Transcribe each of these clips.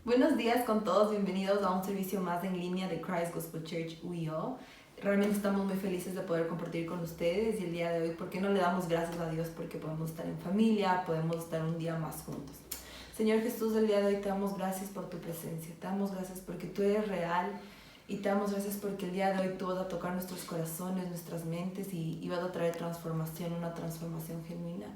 Buenos días con todos, bienvenidos a un servicio más en línea de Christ Gospel Church UIO. Realmente estamos muy felices de poder compartir con ustedes y el día de hoy, ¿por qué no le damos gracias a Dios? Porque podemos estar en familia, podemos estar un día más juntos. Señor Jesús, el día de hoy te damos gracias por tu presencia, te damos gracias porque tú eres real y te damos gracias porque el día de hoy tú vas a tocar nuestros corazones, nuestras mentes y vas a traer transformación, una transformación genuina.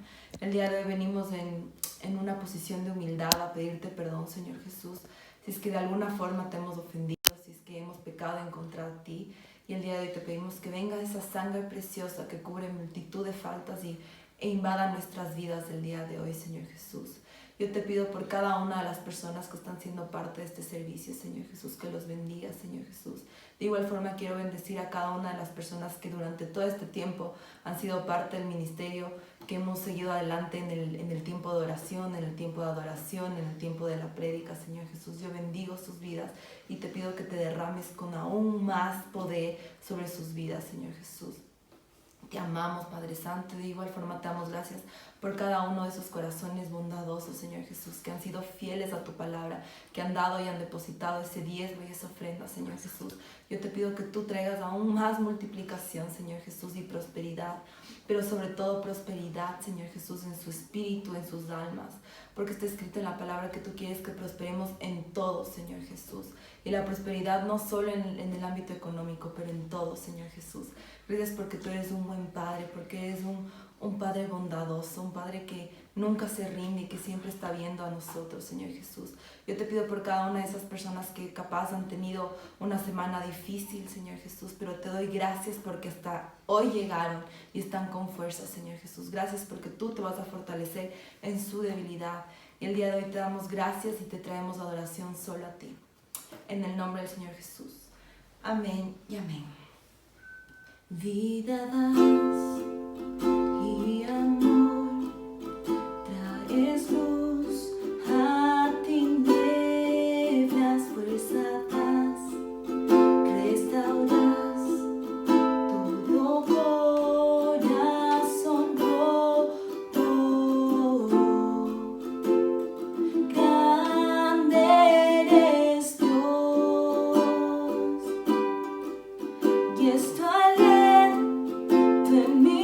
El día de hoy venimos en una posición de humildad a pedirte perdón, Señor Jesús, si es que de alguna forma te hemos ofendido, si es que hemos pecado en contra de ti. Y el día de hoy te pedimos que venga esa sangre preciosa que cubre multitud de faltas e invada nuestras vidas el día de hoy, Señor Jesús. Yo te pido por cada una de las personas que están siendo parte de este servicio, Señor Jesús, que los bendiga, Señor Jesús. De igual forma quiero bendecir a cada una de las personas que durante todo este tiempo han sido parte del ministerio, que hemos seguido adelante en el tiempo de oración, en el tiempo de adoración, en el tiempo de la prédica, Señor Jesús. Yo bendigo sus vidas y te pido que te derrames con aún más poder sobre sus vidas, Señor Jesús. Te amamos, Padre Santo, de igual forma te damos gracias por cada uno de esos corazones bondadosos, Señor Jesús, que han sido fieles a tu palabra, que han dado y han depositado ese diezmo y esa ofrenda, Señor Jesús. Yo te pido que tú traigas aún más multiplicación, Señor Jesús, y prosperidad, pero sobre todo prosperidad, Señor Jesús, en su espíritu, en sus almas, porque está escrito en la palabra que tú quieres que prosperemos en todo, Señor Jesús. Y la prosperidad no solo en el ámbito económico, pero en todo, Señor Jesús. Gracias porque tú eres un buen Padre, porque eres un Padre bondadoso, un Padre que nunca se rinde y que siempre está viendo a nosotros, Señor Jesús. Yo te pido por cada una de esas personas que capaz han tenido una semana difícil, Señor Jesús, pero te doy gracias porque hasta hoy llegaron y están con fuerza, Señor Jesús. Gracias porque tú te vas a fortalecer en su debilidad. Y el día de hoy te damos gracias y te traemos adoración solo a ti. En el nombre del Señor Jesús. Amén y amén. Vida das y amor, traes luz a tinieblas, fuerza das, restauras todo corazón roto. Grande eres Dios, y esto aliento en mi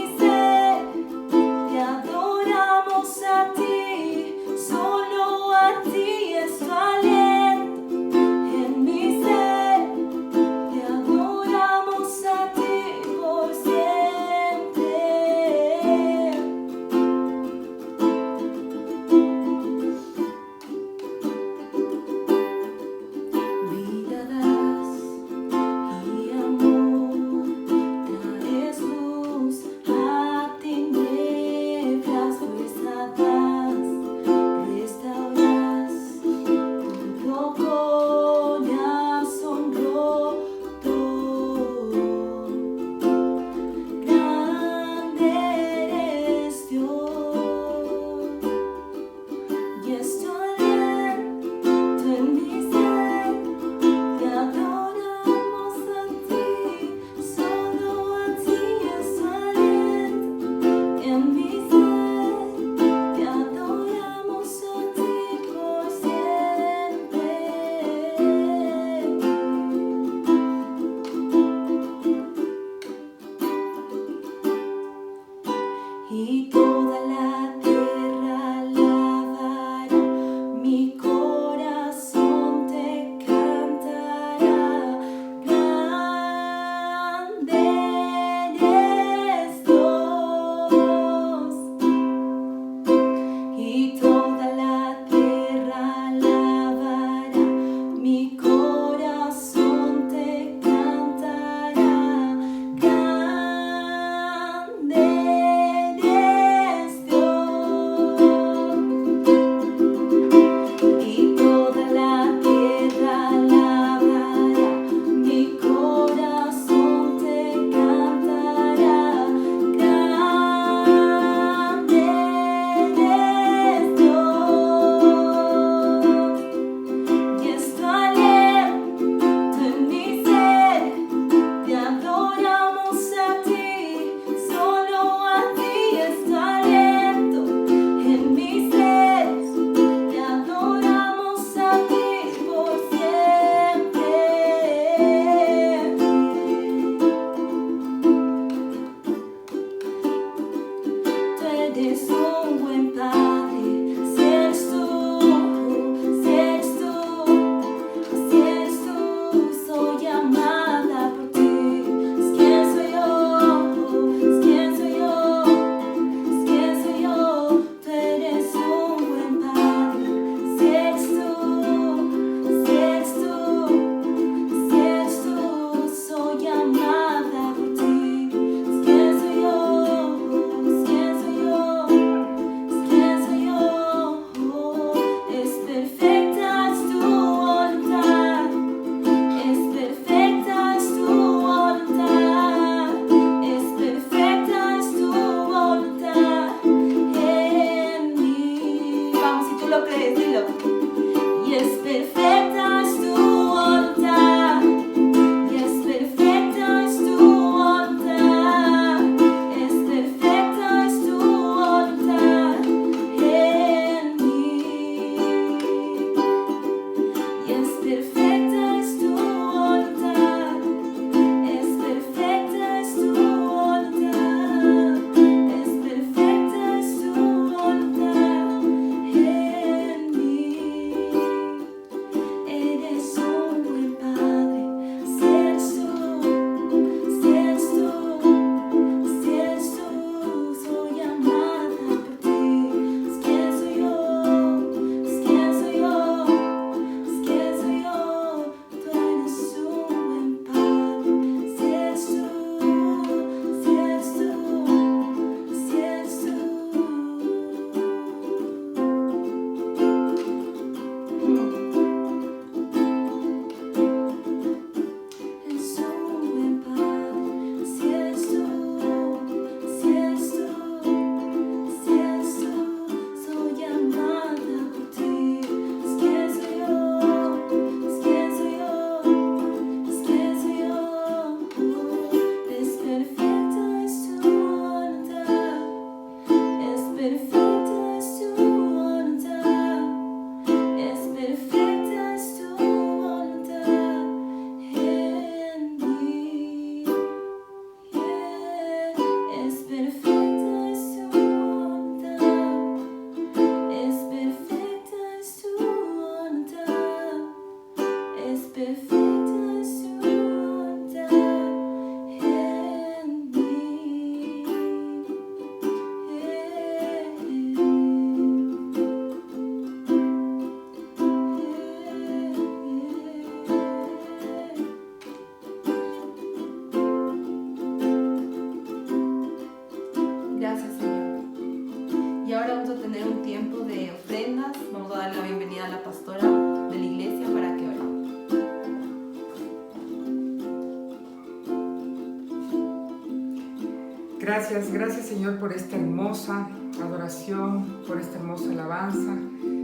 Gracias Señor por esta hermosa adoración, por esta hermosa alabanza.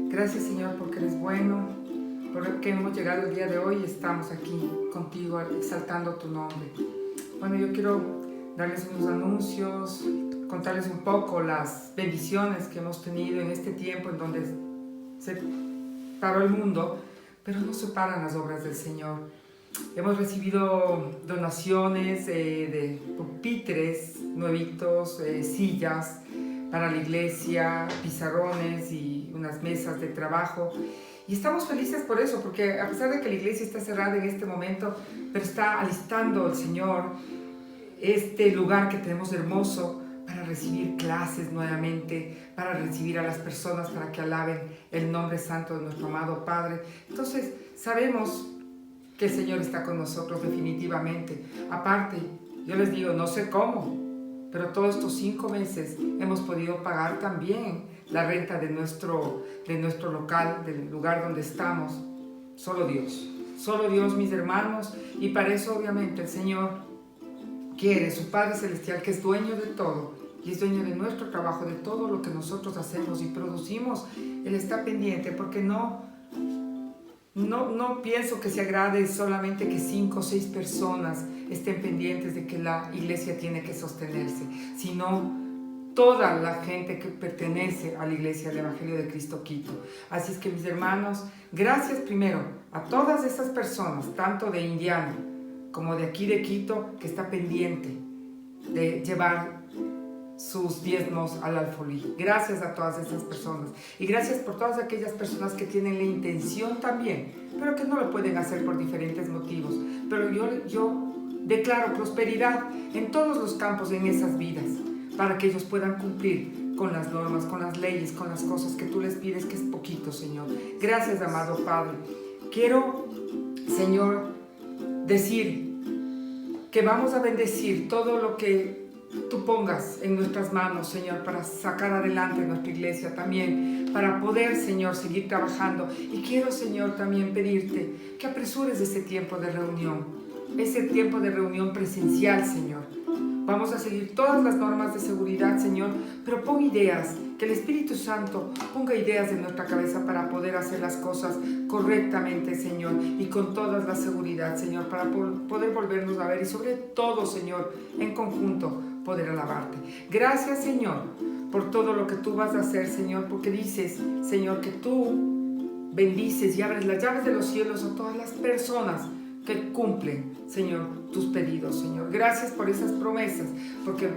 Gracias Señor porque eres bueno, porque hemos llegado el día de hoy y estamos aquí contigo exaltando tu nombre. Bueno, yo quiero darles unos anuncios, contarles un poco las bendiciones que hemos tenido en este tiempo en donde se paró el mundo, pero no se paran las obras del Señor. Hemos recibido donaciones de pupitres nuevitos, sillas para la iglesia, pizarrones y unas mesas de trabajo. Y estamos felices por eso, porque a pesar de que la iglesia está cerrada en este momento, pero está alistando el Señor este lugar que tenemos hermoso para recibir clases nuevamente, para recibir a las personas para que alaben el nombre santo de nuestro amado Padre. Entonces, sabemos que el Señor está con nosotros definitivamente. Aparte, yo les digo, no sé cómo, pero todos estos 5 meses hemos podido pagar también la renta de nuestro local, del lugar donde estamos. Solo Dios, mis hermanos, y para eso obviamente el Señor quiere, su Padre Celestial, que es dueño de todo, y es dueño de nuestro trabajo, de todo lo que nosotros hacemos y producimos. Él está pendiente, porque no pienso que se agrade solamente que 5 o 6 personas estén pendientes de que la iglesia tiene que sostenerse, sino toda la gente que pertenece a la iglesia del Evangelio de Cristo Quito. Así es que, mis hermanos, gracias primero a todas esas personas, tanto de Indiana como de aquí de Quito, que está pendiente de llevar sus diezmos al alfolí. Gracias a todas esas personas, y gracias por todas aquellas personas que tienen la intención también, pero que no lo pueden hacer por diferentes motivos. Pero yo declaro prosperidad en todos los campos en esas vidas, para que ellos puedan cumplir con las normas, con las leyes, con las cosas que tú les pides, que es poquito, Señor. Gracias, amado Padre. Quiero, Señor, decir que vamos a bendecir todo lo que tú pongas en nuestras manos, Señor, para sacar adelante nuestra iglesia también, para poder, Señor, seguir trabajando. Y quiero, Señor, también pedirte que apresures ese tiempo de reunión presencial, Señor. Vamos a seguir todas las normas de seguridad, Señor, pero pon ideas, que el Espíritu Santo ponga ideas en nuestra cabeza para poder hacer las cosas correctamente, Señor, y con toda la seguridad, Señor, para poder volvernos a ver, y sobre todo, Señor, en conjunto, poder alabarte. Gracias, Señor, por todo lo que tú vas a hacer, Señor, porque dices, Señor, que tú bendices y abres las llaves de los cielos a todas las personas que cumplen, Señor, tus pedidos, Señor. Gracias por esas promesas, porque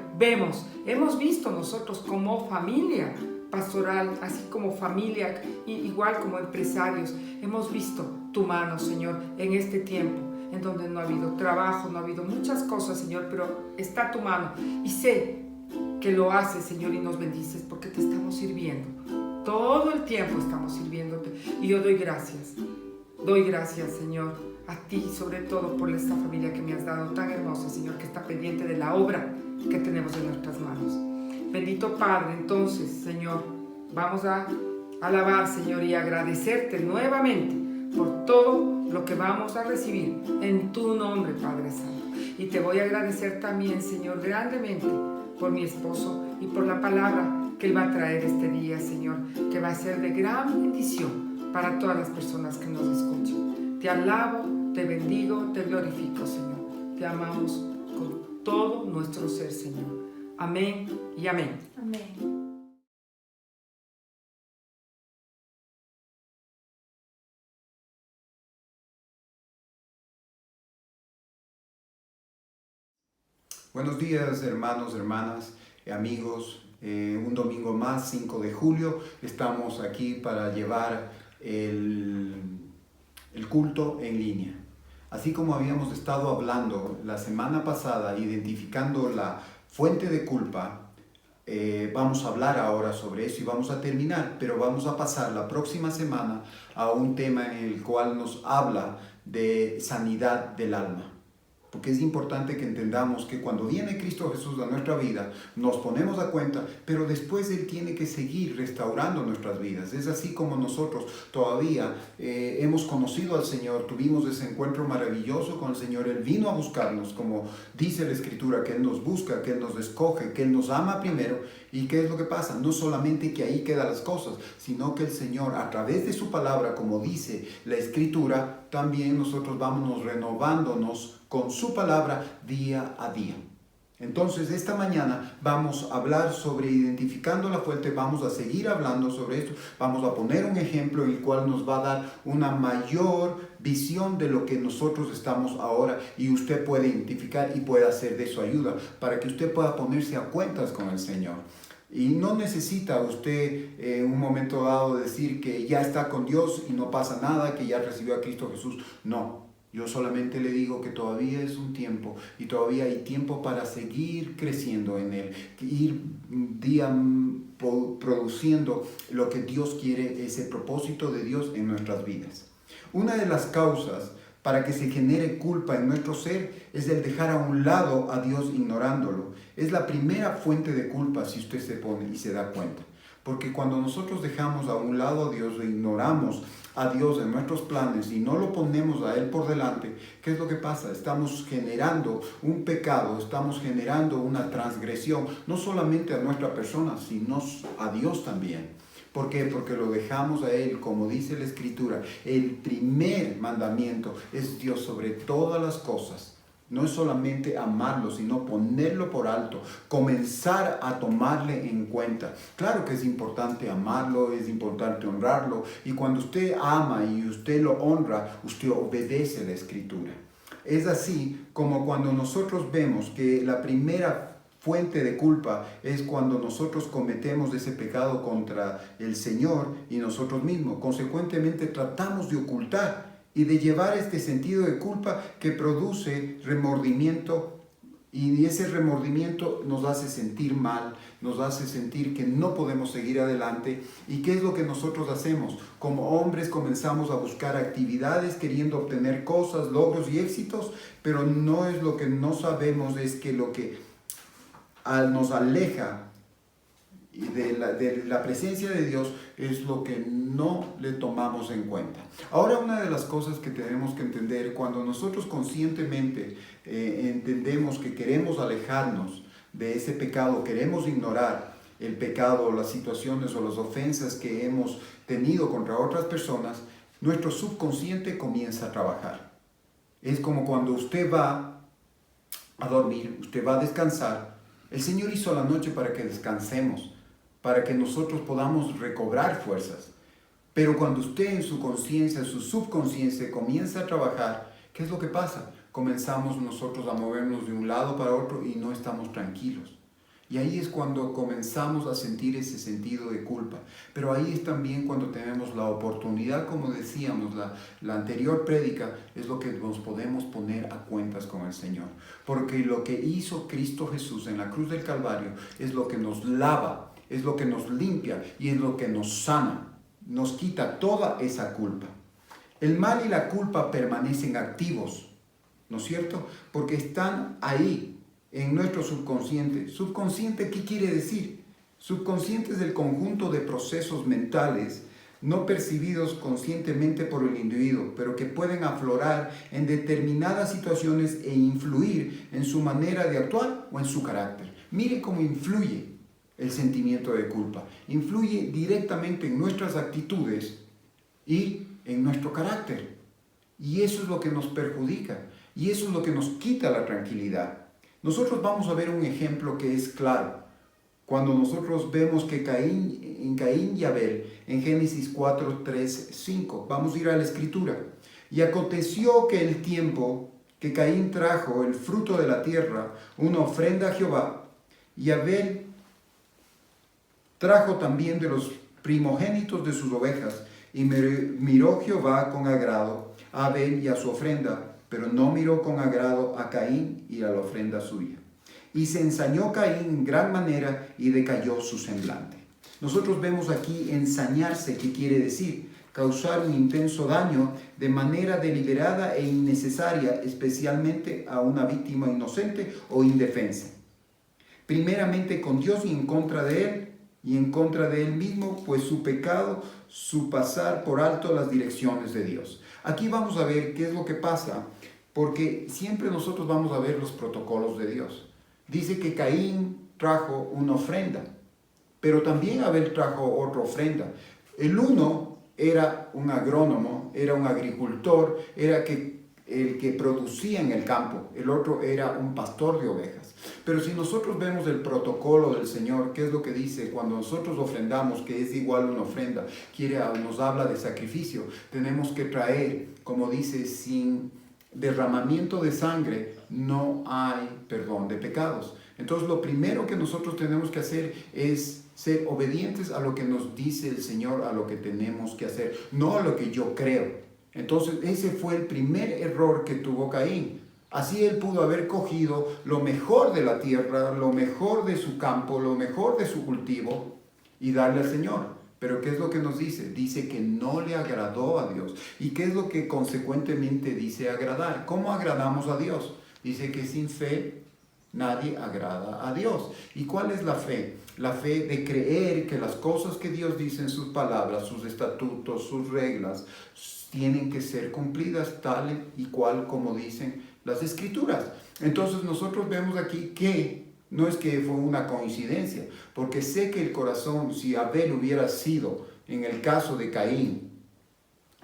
hemos visto nosotros como familia pastoral, así como familia, igual como empresarios, hemos visto tu mano, Señor, en este tiempo, en donde no ha habido trabajo, no ha habido muchas cosas, Señor, pero está tu mano, y sé que lo haces, Señor, y nos bendices, porque te estamos sirviendo. Todo el tiempo estamos sirviéndote, y yo doy gracias, Señor, a ti, sobre todo por esta familia que me has dado tan hermosa, Señor, que está pendiente de la obra que tenemos en nuestras manos. Bendito Padre, entonces, Señor, vamos a alabar, Señor, y agradecerte nuevamente por todo lo que vamos a recibir en tu nombre, Padre Santo. Y te voy a agradecer también, Señor, grandemente por mi esposo y por la palabra que él va a traer este día, Señor, que va a ser de gran bendición para todas las personas que nos escuchan. Te alabo, te bendigo, te glorifico, Señor. Te amamos con todo nuestro ser, Señor. Amén y amén. Amén. Buenos días, hermanos, hermanas, amigos. Un domingo más, 5 de julio, estamos aquí para llevar el culto en línea. Así como habíamos estado hablando la semana pasada, identificando la fuente de culpa, vamos a hablar ahora sobre eso y vamos a terminar, pero vamos a pasar la próxima semana a un tema en el cual nos habla de sanidad del alma. Porque es importante que entendamos que cuando viene Cristo Jesús a nuestra vida, nos ponemos a cuenta, pero después Él tiene que seguir restaurando nuestras vidas. Es así como nosotros todavía hemos conocido al Señor, tuvimos ese encuentro maravilloso con el Señor. Él vino a buscarnos, como dice la Escritura, que Él nos busca, que Él nos escoge, que Él nos ama primero. ¿Y qué es lo que pasa? No solamente que ahí quedan las cosas, sino que el Señor, a través de su palabra, como dice la Escritura, también nosotros vámonos renovándonos con su palabra día a día. Entonces, esta mañana vamos a hablar sobre identificando la fuente, vamos a seguir hablando sobre esto, vamos a poner un ejemplo en el cual nos va a dar una mayor visión de lo que nosotros estamos ahora y usted puede identificar y puede hacer de su ayuda para que usted pueda ponerse a cuentas con el Señor. Y no necesita usted en un momento dado decir que ya está con Dios y no pasa nada, que ya recibió a Cristo Jesús. No. Yo solamente le digo que todavía es un tiempo y todavía hay tiempo para seguir creciendo en Él, ir día produciendo lo que Dios quiere, ese propósito de Dios en nuestras vidas. Una de las causas para que se genere culpa en nuestro ser es el dejar a un lado a Dios ignorándolo. Es la primera fuente de culpa si usted se pone y se da cuenta. Porque cuando nosotros dejamos a un lado a Dios o ignoramos a Dios en nuestros planes y no lo ponemos a Él por delante, ¿qué es lo que pasa? Estamos generando un pecado, estamos generando una transgresión, no solamente a nuestra persona, sino a Dios también. ¿Por qué? Porque lo dejamos a Él, como dice la Escritura. El primer mandamiento es Dios sobre todas las cosas. No es solamente amarlo, sino ponerlo por alto, comenzar a tomarle en cuenta. Claro que es importante amarlo, es importante honrarlo. Y cuando usted ama y usted lo honra, usted obedece la Escritura. Es así como cuando nosotros vemos que la primera fuente de culpa es cuando nosotros cometemos ese pecado contra el Señor y nosotros mismos. Consecuentemente tratamos de ocultar y de llevar este sentido de culpa que produce remordimiento, y ese remordimiento nos hace sentir mal, nos hace sentir que no podemos seguir adelante. ¿Y qué es lo que nosotros hacemos? Como hombres comenzamos a buscar actividades queriendo obtener cosas, logros y éxitos, pero no es lo que no sabemos, es que lo que nos aleja de la presencia de Dios es lo que no le tomamos en cuenta. Ahora, una de las cosas que tenemos que entender, cuando nosotros conscientemente entendemos que queremos alejarnos de ese pecado, queremos ignorar el pecado, las situaciones o las ofensas que hemos tenido contra otras personas, nuestro subconsciente comienza a trabajar. Es como cuando usted va a dormir, usted va a descansar. El Señor hizo la noche para que descansemos, para que nosotros podamos recobrar fuerzas. Pero cuando usted en su conciencia, su subconsciencia comienza a trabajar, ¿qué es lo que pasa? Comenzamos nosotros a movernos de un lado para otro y no estamos tranquilos. Y ahí es cuando comenzamos a sentir ese sentido de culpa. Pero ahí es también cuando tenemos la oportunidad, como decíamos, la anterior prédica, es lo que nos podemos poner a cuentas con el Señor. Porque lo que hizo Cristo Jesús en la cruz del Calvario es lo que nos lava, es lo que nos limpia y es lo que nos sana. Nos quita toda esa culpa. El mal y la culpa permanecen activos, ¿no es cierto? Porque están ahí, en nuestro subconsciente. ¿Subconsciente qué quiere decir? Subconsciente es el conjunto de procesos mentales no percibidos conscientemente por el individuo, pero que pueden aflorar en determinadas situaciones e influir en su manera de actuar o en su carácter. Mire cómo influye el sentimiento de culpa. Influye directamente en nuestras actitudes y en nuestro carácter. Y eso es lo que nos perjudica. Y eso es lo que nos quita la tranquilidad. Nosotros vamos a ver un ejemplo que es claro. Cuando nosotros vemos que en Caín y Abel, en Génesis 4, 3, 5, vamos a ir a la Escritura. Y aconteció que el tiempo que Caín trajo el fruto de la tierra, una ofrenda a Jehová, y Abel trajo también de los primogénitos de sus ovejas, y miró Jehová con agrado a Abel y a su ofrenda, pero no miró con agrado a Caín y a la ofrenda suya. Y se ensañó Caín en gran manera y decayó su semblante. Nosotros vemos aquí ensañarse, ¿qué quiere decir? causar un intenso daño de manera deliberada e innecesaria, especialmente a una víctima inocente o indefensa. Primeramente con Dios y en contra de Él, y en contra de Él mismo, pues su pecado, su pasar por alto las direcciones de Dios. Aquí vamos a ver qué es lo que pasa, porque siempre nosotros vamos a ver los protocolos de Dios. Dice que Caín trajo una ofrenda, pero también Abel trajo otra ofrenda. El uno era un agrónomo, era un agricultor, era el que producía en el campo. El otro era un pastor de ovejas. Pero si nosotros vemos el protocolo del Señor, ¿qué es lo que dice? Cuando nosotros ofrendamos, que es igual una ofrenda, nos habla de sacrificio. Tenemos que traer, como dice, sin derramamiento de sangre no hay perdón de pecados. Entonces lo primero que nosotros tenemos que hacer es ser obedientes a lo que nos dice el Señor, a lo que tenemos que hacer, no a lo que yo creo. Entonces ese fue el primer error que tuvo Caín. Así él pudo haber cogido lo mejor de la tierra, lo mejor de su campo, lo mejor de su cultivo y darle al Señor. Pero ¿qué es lo que nos dice? Dice que no le agradó a Dios. ¿Y qué es lo que consecuentemente dice agradar? ¿Cómo agradamos a Dios? Dice que sin fe nadie agrada a Dios. ¿Y cuál es la fe? La fe de creer que las cosas que Dios dice en sus palabras, sus estatutos, sus reglas, tienen que ser cumplidas tal y cual como dicen las Escrituras. Entonces nosotros vemos aquí que no es que fue una coincidencia, porque sé que el corazón, si Abel hubiera sido, en el caso de Caín,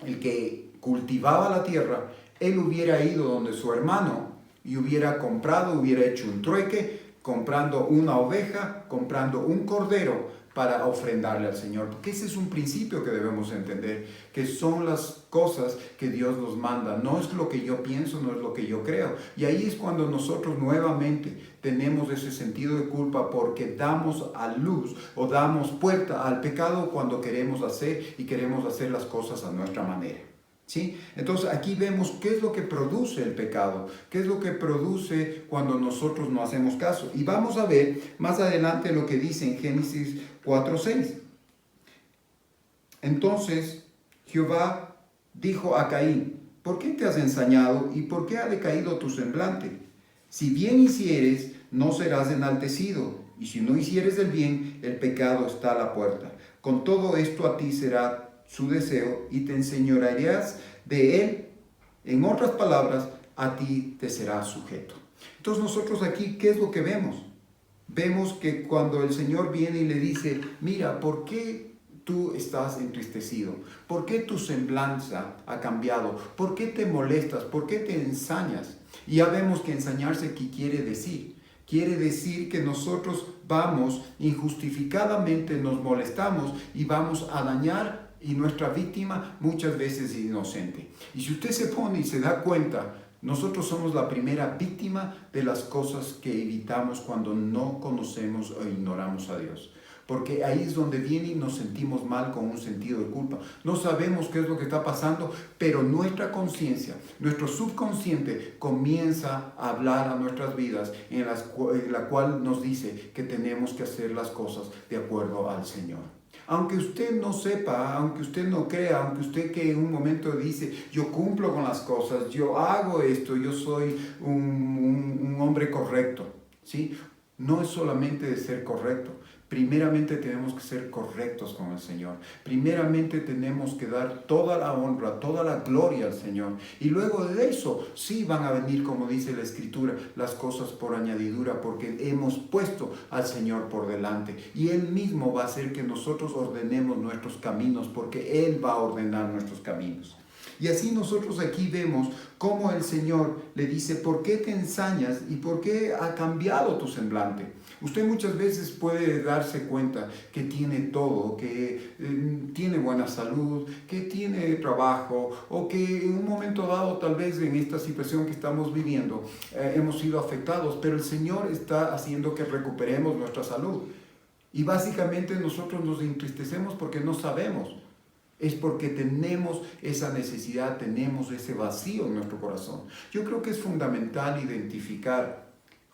el que cultivaba la tierra, él hubiera ido donde su hermano y hubiera comprado, hubiera hecho un trueque, comprando una oveja, comprando un cordero para ofrendarle al Señor. Porque ese es un principio que debemos entender, que son las cosas que Dios nos manda. No es lo que yo pienso, no es lo que yo creo. Y ahí es cuando nosotros nuevamente tenemos ese sentido de culpa porque damos a luz o damos puerta al pecado cuando queremos hacer y queremos hacer las cosas a nuestra manera. ¿Sí? Entonces aquí vemos qué es lo que produce el pecado, qué es lo que produce cuando nosotros no hacemos caso. Y vamos a ver más adelante lo que dice en Génesis 4:6. Entonces Jehová dijo a Caín: ¿por qué te has ensañado y por qué ha decaído tu semblante? Si bien hicieres, no serás enaltecido, y si no hicieres el bien, el pecado está a la puerta. Con todo esto a ti será su deseo y te enseñorearás de él. En otras palabras, a ti te será sujeto. Entonces nosotros aquí, ¿qué es lo que vemos? Vemos que cuando el Señor viene y le dice: mira, ¿por qué tú estás entristecido? ¿Por qué tu semblanza ha cambiado? ¿Por qué te molestas? ¿Por qué te ensañas? Y ya vemos que ensañarse, ¿qué quiere decir? Quiere decir que nosotros vamos injustificadamente, nos molestamos y vamos a dañar, y nuestra víctima muchas veces es inocente. Y si usted se pone y se da cuenta, nosotros somos la primera víctima de las cosas que evitamos cuando no conocemos o ignoramos a Dios. Porque ahí es donde viene y nos sentimos mal con un sentido de culpa. No sabemos qué es lo que está pasando, pero nuestra conciencia, nuestro subconsciente comienza a hablar a nuestras vidas en la cual nos dice que tenemos que hacer las cosas de acuerdo al Señor. Aunque usted no sepa, aunque usted no crea, aunque usted que en un momento dice: yo cumplo con las cosas, yo hago esto, yo soy un hombre correcto, ¿sí? No es solamente de ser correcto. Primeramente tenemos que ser correctos con el Señor. Primeramente tenemos que dar toda la honra, toda la gloria al Señor. Y luego de eso, sí van a venir, como dice la Escritura, las cosas por añadidura, porque hemos puesto al Señor por delante. Y Él mismo va a hacer que nosotros ordenemos nuestros caminos, porque Él va a ordenar nuestros caminos. Y así nosotros aquí vemos cómo el Señor le dice: ¿por qué te ensañas y por qué ha cambiado tu semblante? Usted muchas veces puede darse cuenta que tiene todo, que tiene buena salud, que tiene trabajo, o que en un momento dado, tal vez en esta situación que estamos viviendo, hemos sido afectados, pero el Señor está haciendo que recuperemos nuestra salud. Y básicamente nosotros nos entristecemos porque no sabemos. Es porque tenemos esa necesidad, tenemos ese vacío en nuestro corazón. Yo creo que es fundamental identificar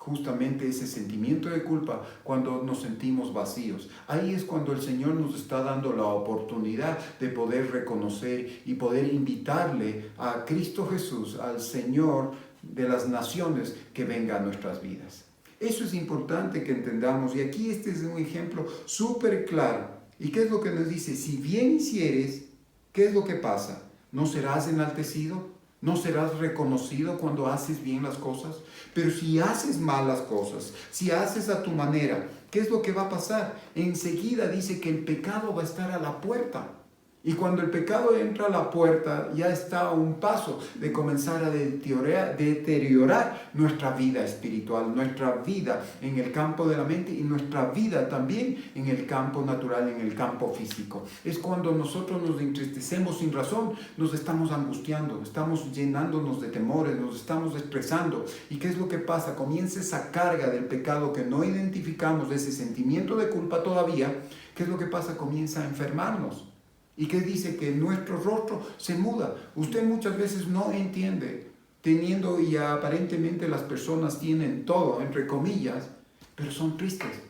justamente ese sentimiento de culpa cuando nos sentimos vacíos. Ahí es cuando el Señor nos está dando la oportunidad de poder reconocer y poder invitarle a Cristo Jesús, al Señor de las naciones, que venga a nuestras vidas. Eso es importante que entendamos, y aquí este es un ejemplo súper claro. ¿Y qué es lo que nos dice? Si bien hicieres, ¿qué es lo que pasa? ¿No serás enaltecido? ¿No serás reconocido cuando haces bien las cosas? Pero si haces mal las cosas, si haces a tu manera, ¿qué es lo que va a pasar? Enseguida dice que el pecado va a estar a la puerta. Y cuando el pecado entra a la puerta, ya está a un paso de comenzar a deteriorar nuestra vida espiritual, nuestra vida en el campo de la mente y nuestra vida también en el campo natural, en el campo físico. Es cuando nosotros nos entristecemos sin razón, nos estamos angustiando, estamos llenándonos de temores, nos estamos estresando. ¿Y qué es lo que pasa? Comienza esa carga del pecado que no identificamos, de ese sentimiento de culpa todavía. ¿Qué es lo que pasa? Comienza a enfermarnos. ¿Y qué dice? Que nuestro rostro se muda. Usted muchas veces no entiende, teniendo, y aparentemente las personas tienen todo, entre comillas, pero son tristes.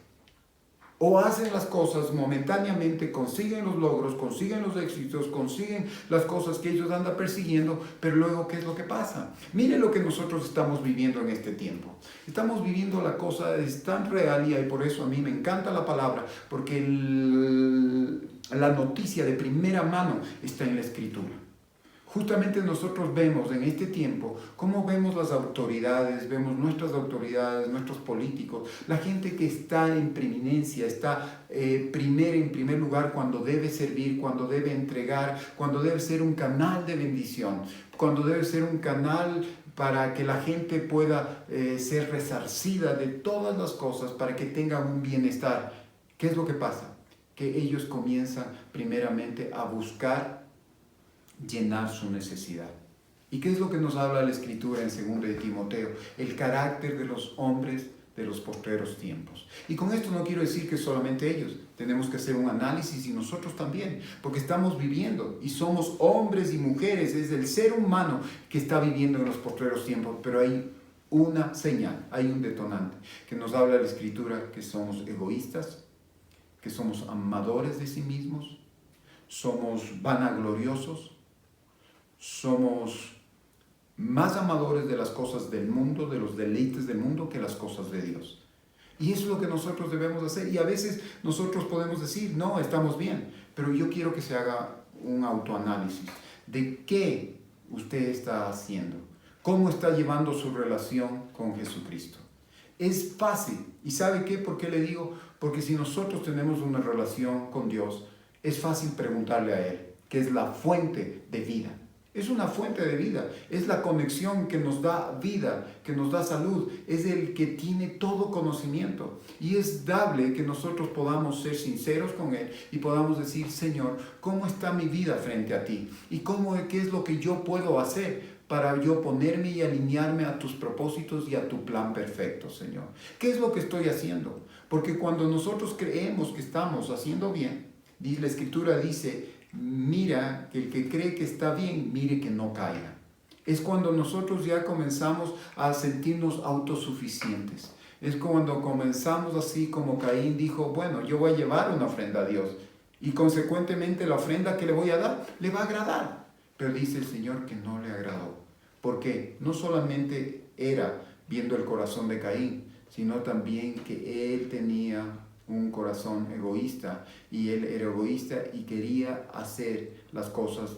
O hacen las cosas momentáneamente, consiguen los logros, consiguen los éxitos, consiguen las cosas que ellos andan persiguiendo, pero luego, ¿qué es lo que pasa? Mire lo que nosotros estamos viviendo en este tiempo. Estamos viviendo, la cosa es tan real, y por eso a mí me encanta la palabra, porque la noticia de primera mano está en la Escritura. Justamente nosotros vemos en este tiempo cómo vemos las autoridades, vemos nuestras autoridades, nuestros políticos, la gente que está en preeminencia, está en primer lugar cuando debe servir, cuando debe entregar, cuando debe ser un canal de bendición, cuando debe ser un canal para que la gente pueda ser resarcida de todas las cosas, para que tengan un bienestar. ¿Qué es lo que pasa? Que ellos comienzan primeramente a buscar llenar su necesidad. ¿Y qué es lo que nos habla la Escritura en 2 de Timoteo? El carácter de los hombres de los postreros tiempos. Y con esto no quiero decir que solamente ellos. Tenemos que hacer un análisis, y nosotros también, porque estamos viviendo y somos hombres y mujeres, es el ser humano que está viviendo en los postreros tiempos, pero hay una señal, hay un detonante que nos habla la Escritura, que somos egoístas, que somos amadores de sí mismos, somos vanagloriosos, somos más amadores de las cosas del mundo, de los deleites del mundo, que las cosas de Dios. Y eso es lo que nosotros debemos hacer. Y a veces nosotros podemos decir, no, estamos bien, pero yo quiero que se haga un autoanálisis de qué usted está haciendo, cómo está llevando su relación con Jesucristo. Es fácil. ¿Y sabe qué? ¿Por qué le digo? Porque si nosotros tenemos una relación con Dios, es fácil preguntarle a Él, que es la fuente de vida. Es una fuente de vida, es la conexión que nos da vida, que nos da salud, es el que tiene todo conocimiento. Y es dable que nosotros podamos ser sinceros con Él y podamos decir, Señor, ¿cómo está mi vida frente a ti? ¿Y qué es lo que yo puedo hacer para yo ponerme y alinearme a tus propósitos y a tu plan perfecto, Señor? ¿Qué es lo que estoy haciendo? Porque cuando nosotros creemos que estamos haciendo bien, la Escritura dice, mira, que el que cree que está bien, mire que no caiga. Es cuando nosotros ya comenzamos a sentirnos autosuficientes. Es cuando comenzamos así como Caín dijo, bueno, yo voy a llevar una ofrenda a Dios. Y consecuentemente la ofrenda que le voy a dar, le va a agradar. Pero dice el Señor que no le agradó. ¿Por qué? No solamente era viendo el corazón de Caín, sino también que él tenía un corazón egoísta, y él era egoísta y quería hacer las cosas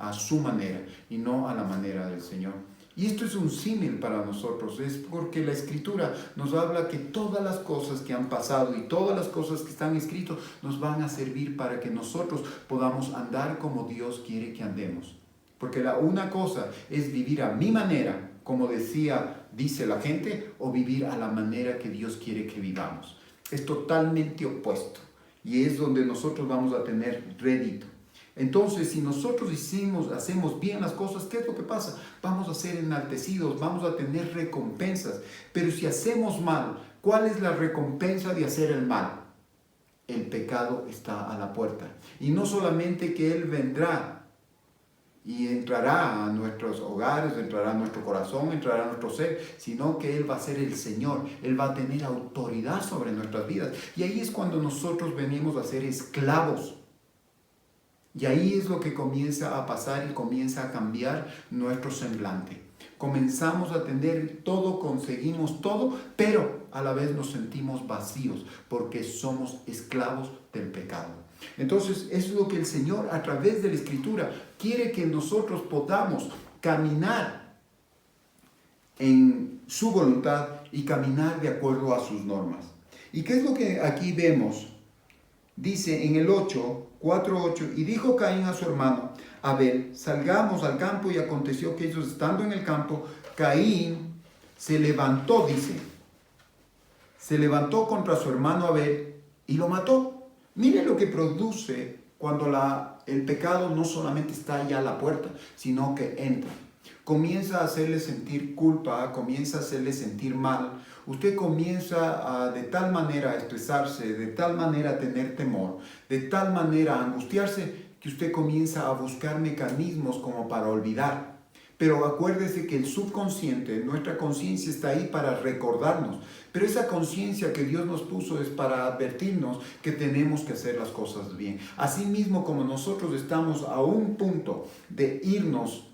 a su manera y no a la manera del Señor. Y esto es un símil para nosotros, es porque la Escritura nos habla que todas las cosas que han pasado y todas las cosas que están escritas nos van a servir para que nosotros podamos andar como Dios quiere que andemos. Porque una cosa es vivir a mi manera, como dice la gente, o vivir a la manera que Dios quiere que vivamos. Es totalmente opuesto, y es donde nosotros vamos a tener rédito. Entonces, si nosotros hacemos bien las cosas, ¿qué es lo que pasa? Vamos a ser enaltecidos, vamos a tener recompensas. Pero si hacemos mal, ¿cuál es la recompensa de hacer el mal? El pecado está a la puerta. Y no solamente que Él vendrá y entrará a nuestros hogares, entrará a nuestro corazón, entrará a nuestro ser, sino que Él va a ser el Señor, Él va a tener autoridad sobre nuestras vidas. Y ahí es cuando nosotros venimos a ser esclavos. Y ahí es lo que comienza a pasar y comienza a cambiar nuestro semblante. Comenzamos a tener todo, conseguimos todo, pero a la vez nos sentimos vacíos porque somos esclavos del pecado. Entonces, eso es lo que el Señor a través de la Escritura quiere que nosotros podamos caminar en su voluntad y caminar de acuerdo a sus normas. ¿Y qué es lo que aquí vemos? Dice en el 4:8, y dijo Caín a su hermano Abel, salgamos al campo, y aconteció que ellos estando en el campo, Caín se levantó, dice, se levantó contra su hermano Abel y lo mató. Mire lo que produce cuando el pecado no solamente está ya a la puerta, sino que entra. Comienza a hacerle sentir culpa, comienza a hacerle sentir mal. Usted comienza de tal manera a estresarse, de tal manera a tener temor, de tal manera a angustiarse, que usted comienza a buscar mecanismos como para olvidar. Pero acuérdese que el subconsciente, nuestra conciencia está ahí para recordarnos. Pero esa conciencia que Dios nos puso es para advertirnos que tenemos que hacer las cosas bien. Asimismo, como nosotros estamos a un punto de irnos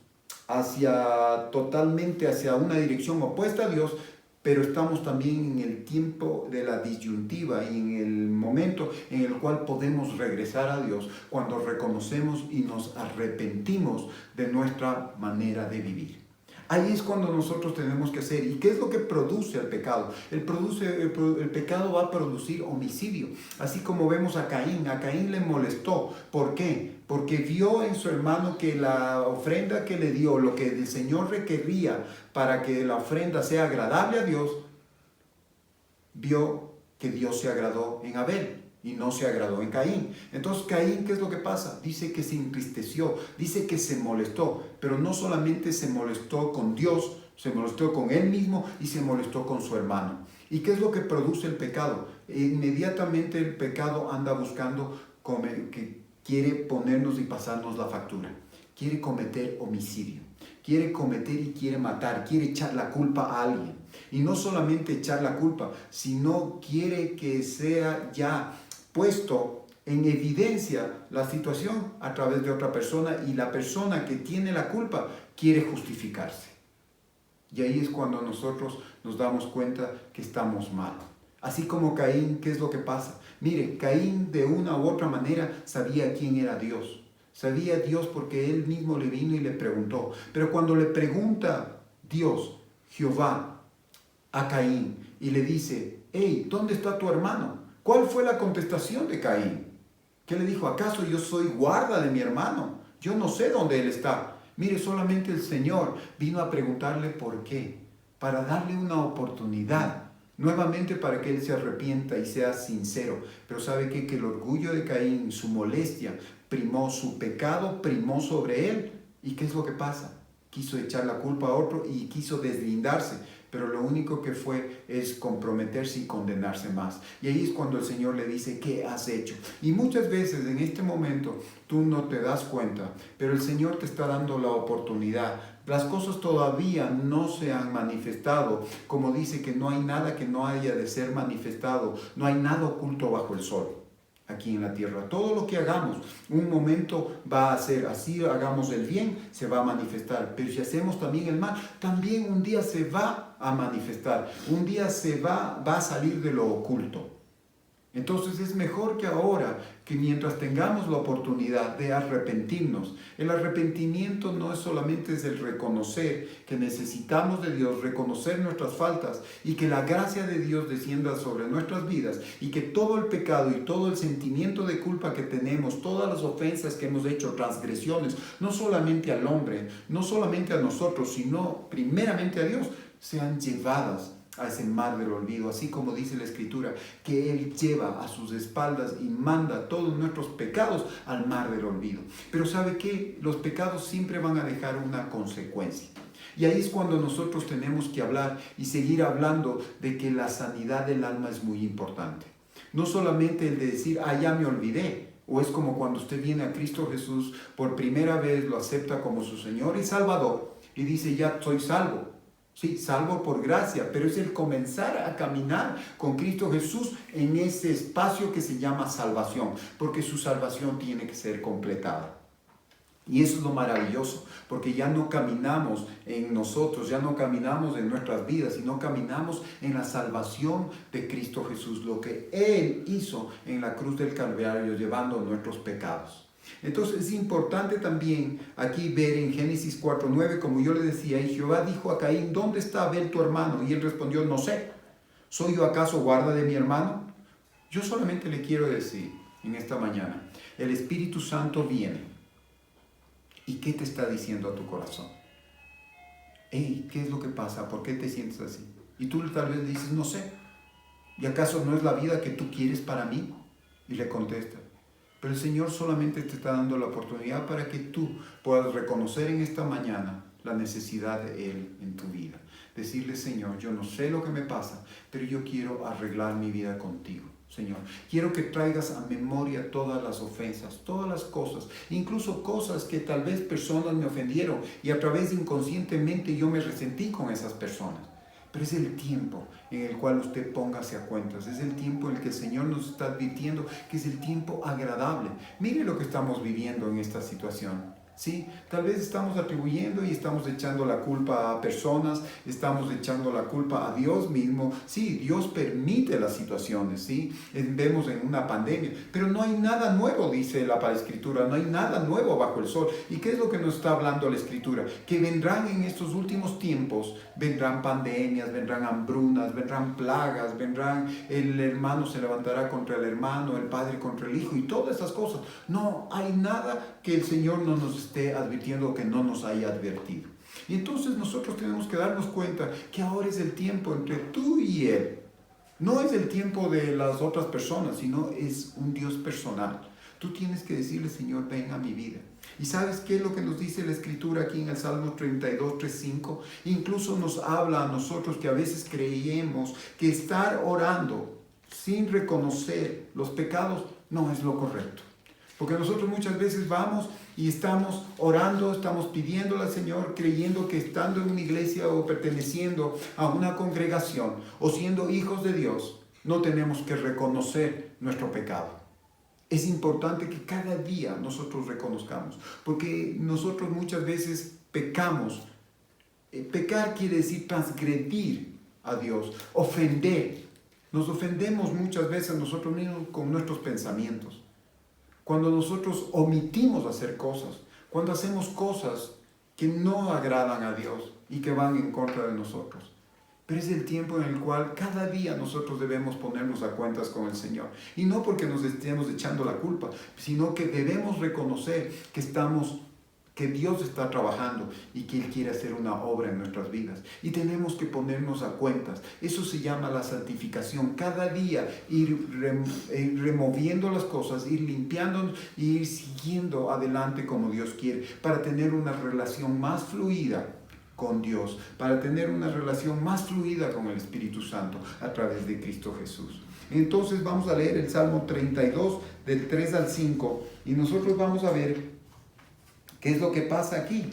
totalmente hacia una dirección opuesta a Dios, pero estamos también en el tiempo de la disyuntiva y en el momento en el cual podemos regresar a Dios cuando reconocemos y nos arrepentimos de nuestra manera de vivir. Ahí es cuando nosotros tenemos que hacer. ¿Y qué es lo que produce el pecado? El pecado va a producir homicidio. Así como vemos a Caín le molestó. ¿Por qué? Porque vio en su hermano que la ofrenda que le dio, lo que el Señor requería para que la ofrenda sea agradable a Dios, vio que Dios se agradó en Abel y no se agradó en Caín. Entonces Caín, ¿qué es lo que pasa? Dice que se entristeció, dice que se molestó, pero no solamente se molestó con Dios, se molestó con él mismo y se molestó con su hermano. ¿Y qué es lo que produce el pecado? Inmediatamente el pecado anda buscando que quiere ponernos y pasarnos la factura, quiere cometer homicidio, quiere cometer y quiere matar, quiere echar la culpa a alguien. Y no solamente echar la culpa, sino quiere que sea ya puesto en evidencia la situación a través de otra persona, y la persona que tiene la culpa quiere justificarse. Y ahí es cuando nosotros nos damos cuenta que estamos mal. Así como Caín, ¿qué es lo que pasa? Mire, Caín de una u otra manera sabía quién era Dios. Sabía a Dios porque él mismo le vino y le preguntó. Pero cuando le pregunta Dios, Jehová, a Caín, y le dice, hey, ¿dónde está tu hermano? ¿Cuál fue la contestación de Caín? ¿Qué le dijo? ¿Acaso yo soy guarda de mi hermano? Yo no sé dónde él está. Mire, solamente el Señor vino a preguntarle por qué, para darle una oportunidad, nuevamente para que él se arrepienta y sea sincero. Pero ¿sabe qué? Que el orgullo de Caín, su molestia, primó, su pecado primó sobre él. ¿Y qué es lo que pasa? Quiso echar la culpa a otro y quiso deslindarse, pero lo único que fue es comprometerse y condenarse más. Y ahí es cuando el Señor le dice, ¿qué has hecho? Y muchas veces en este momento tú no te das cuenta, pero el Señor te está dando la oportunidad. Las cosas todavía no se han manifestado, como dice que no hay nada que no haya de ser manifestado, no hay nada oculto bajo el sol. Aquí en la tierra, todo lo que hagamos, un momento va a ser así, hagamos el bien, se va a manifestar, pero si hacemos también el mal, también un día se va a manifestar, un día va a salir de lo oculto. Entonces es mejor que ahora, que mientras tengamos la oportunidad de arrepentirnos. El arrepentimiento no es solamente el reconocer que necesitamos de Dios, reconocer nuestras faltas y que la gracia de Dios descienda sobre nuestras vidas, y que todo el pecado y todo el sentimiento de culpa que tenemos, todas las ofensas que hemos hecho, transgresiones, no solamente al hombre, no solamente a nosotros, sino primeramente a Dios, sean llevadas a ese mar del olvido, así como dice la Escritura, que Él lleva a sus espaldas y manda todos nuestros pecados al mar del olvido. Pero ¿sabe qué? Los pecados siempre van a dejar una consecuencia. Y ahí es cuando nosotros tenemos que hablar y seguir hablando de que la sanidad del alma es muy importante. No solamente el de decir, ya me olvidé, O es como cuando usted viene a Cristo Jesús por primera vez, lo acepta como su Señor y Salvador y dice, ya soy salvo. Sí, salvo por gracia, pero es el comenzar a caminar con Cristo Jesús en ese espacio que se llama salvación, porque su salvación tiene que ser completada. Y eso es lo maravilloso, porque ya no caminamos en nosotros, ya no caminamos en nuestras vidas, sino caminamos en la salvación de Cristo Jesús, lo que Él hizo en la cruz del Calvario, llevando nuestros pecados. Entonces es importante también aquí ver en Génesis 4:9, como yo le decía, y Jehová dijo a Caín, ¿dónde está Abel tu hermano? Y él respondió, no sé, ¿soy yo acaso guarda de mi hermano? Yo solamente le quiero decir en esta mañana, el Espíritu Santo viene. ¿Y qué te está diciendo a tu corazón? Hey, ¿qué es lo que pasa? ¿Por qué te sientes así? Y tú tal vez dices, no sé, ¿y acaso no es la vida que tú quieres para mí? Y le contesta, pero el Señor solamente te está dando la oportunidad para que tú puedas reconocer en esta mañana la necesidad de Él en tu vida. Decirle, Señor, yo no sé lo que me pasa, pero yo quiero arreglar mi vida contigo, Señor. Quiero que traigas a memoria todas las ofensas, todas las cosas, incluso cosas que tal vez personas me ofendieron y a través de inconscientemente yo me resentí con esas personas. Pero es el tiempo en el cual usted póngase a cuentas. Es el tiempo en el que el Señor nos está advirtiendo que es el tiempo agradable. Mire lo que estamos viviendo en esta situación. ¿Sí? Tal vez estamos atribuyendo y estamos echando la culpa a personas, estamos echando la culpa a Dios mismo. Sí, Dios permite las situaciones, ¿sí? Vemos en una pandemia, pero no hay nada nuevo, dice la Escritura, no hay nada nuevo bajo el sol. ¿Y qué es lo que nos está hablando la Escritura? Que vendrán en estos últimos tiempos, vendrán pandemias, vendrán hambrunas, vendrán plagas, el hermano se levantará contra el hermano, el padre contra el hijo y todas esas cosas. No hay nada que el Señor no nos esté advirtiendo, que no nos haya advertido. Y entonces nosotros tenemos que darnos cuenta que ahora es el tiempo entre tú y Él. No es el tiempo de las otras personas, sino es un Dios personal. Tú tienes que decirle, Señor, ven a mi vida. ¿Y sabes qué es lo que nos dice la Escritura aquí en el Salmo 32, 3, 5? Incluso nos habla a nosotros que a veces creemos que estar orando sin reconocer los pecados no es lo correcto. Porque nosotros muchas veces vamos y estamos orando, estamos pidiéndole al Señor, creyendo que estando en una iglesia o perteneciendo a una congregación o siendo hijos de Dios, no tenemos que reconocer nuestro pecado. Es importante que cada día nosotros reconozcamos, porque nosotros muchas veces pecamos. Pecar quiere decir transgredir a Dios, ofender. Nos ofendemos muchas veces nosotros mismos con nuestros pensamientos. Cuando nosotros omitimos hacer cosas, cuando hacemos cosas que no agradan a Dios y que van en contra de nosotros. Pero es el tiempo en el cual cada día nosotros debemos ponernos a cuentas con el Señor. Y no porque nos estemos echando la culpa, sino que debemos reconocer que Dios está trabajando y que Él quiere hacer una obra en nuestras vidas. Y tenemos que ponernos a cuentas. Eso se llama la santificación. Cada día ir removiendo las cosas, ir limpiándonos y ir siguiendo adelante como Dios quiere, para tener una relación más fluida con Dios, para tener una relación más fluida con el Espíritu Santo a través de Cristo Jesús. Entonces vamos a leer el Salmo 32 del 3 al 5 y nosotros vamos a ver ¿qué es lo que pasa aquí?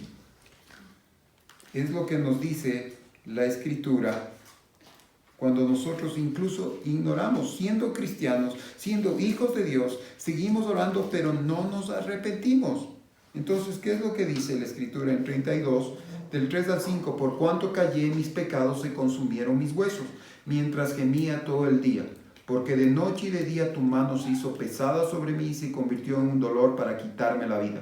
Es lo que nos dice la Escritura cuando nosotros incluso ignoramos, siendo cristianos, siendo hijos de Dios, seguimos orando, pero no nos arrepentimos. Entonces, ¿qué es lo que dice la Escritura en 32, del 3 al 5? Por cuanto callé, mis pecados se consumieron mis huesos, mientras gemía todo el día. Porque de noche y de día tu mano se hizo pesada sobre mí y se convirtió en un dolor para quitarme la vida.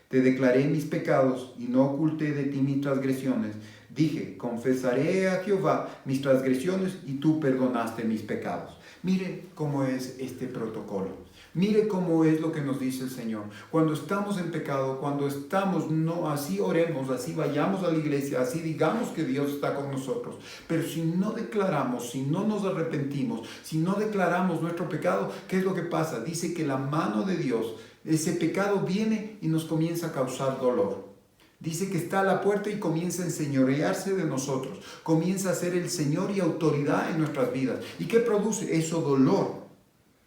Te declaré mis pecados y no oculté de ti mis transgresiones. Dije, confesaré a Jehová mis transgresiones y tú perdonaste mis pecados. Mire cómo es este protocolo. Mire cómo es lo que nos dice el Señor. Cuando estamos en pecado, cuando estamos, no, así oremos, así vayamos a la iglesia, así digamos que Dios está con nosotros. Pero si no declaramos, si no nos arrepentimos, si no declaramos nuestro pecado, ¿qué es lo que pasa? Dice que la mano de Dios, ese pecado viene y nos comienza a causar dolor. Dice que está a la puerta y comienza a enseñorearse de nosotros. Comienza a ser el Señor y autoridad en nuestras vidas. ¿Y qué produce? Eso, dolor.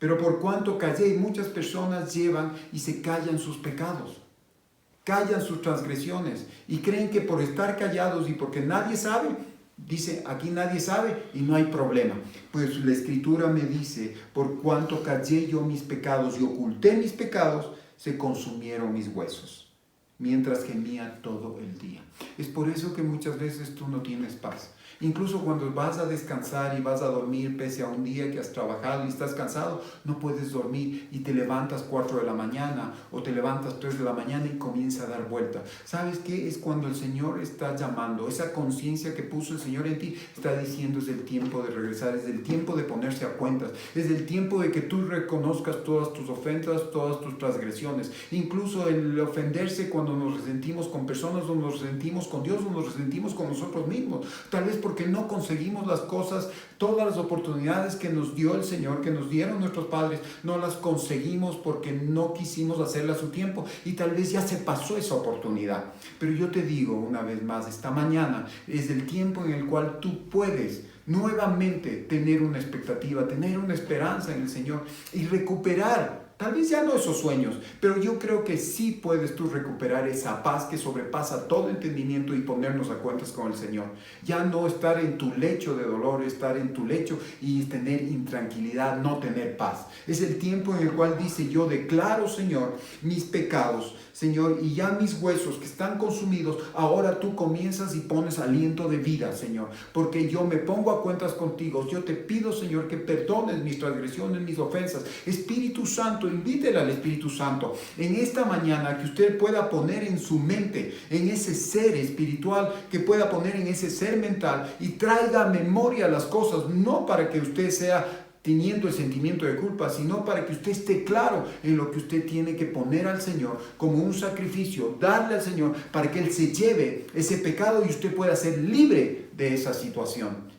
Pero por cuanto callé, muchas personas llevan y se callan sus pecados, callan sus transgresiones y creen que por estar callados y porque nadie sabe, dice, aquí nadie sabe y no hay problema. Pues la Escritura me dice, por cuanto callé yo mis pecados y oculté mis pecados, se consumieron mis huesos, mientras gemía todo el día. Es por eso que muchas veces tú no tienes paz. Incluso cuando vas a descansar y vas a dormir, pese a un día que has trabajado y estás cansado, no puedes dormir y te levantas 4 de la mañana o te levantas 3 de la mañana y comienza a dar vuelta. ¿Sabes qué? Es cuando el Señor está llamando, esa conciencia que puso el Señor en ti está diciendo: es el tiempo de regresar, es el tiempo de ponerse a cuentas, es el tiempo de que tú reconozcas todas tus ofensas, todas tus transgresiones. Incluso el ofenderse cuando nos resentimos con personas, o nos resentimos con Dios, o nos resentimos con nosotros mismos. Tal vez porque no conseguimos las cosas, todas las oportunidades que nos dio el Señor, que nos dieron nuestros padres, no las conseguimos porque no quisimos hacerlas a su tiempo y tal vez ya se pasó esa oportunidad. Pero yo te digo una vez más, esta mañana es el tiempo en el cual tú puedes nuevamente tener una expectativa, tener una esperanza en el Señor y recuperar. Tal vez ya no esos sueños, pero yo creo que sí puedes tú recuperar esa paz que sobrepasa todo entendimiento y ponernos a cuentas con el Señor. Ya no estar en tu lecho de dolor, estar en tu lecho y tener intranquilidad, no tener paz. Es el tiempo en el cual dice: yo declaro, Señor, mis pecados, Señor, y ya mis huesos que están consumidos, ahora tú comienzas y pones aliento de vida, Señor, porque yo me pongo a cuentas contigo. Yo te pido, Señor, que perdones mis transgresiones, mis ofensas. Espíritu Santo, invítele al Espíritu Santo en esta mañana, que usted pueda poner en su mente, en ese ser espiritual, que pueda poner en ese ser mental y traiga a memoria las cosas, no para que usted sea teniendo el sentimiento de culpa, sino para que usted esté claro en lo que usted tiene que poner al Señor como un sacrificio, darle al Señor para que Él se lleve ese pecado y usted pueda ser libre de esa situación.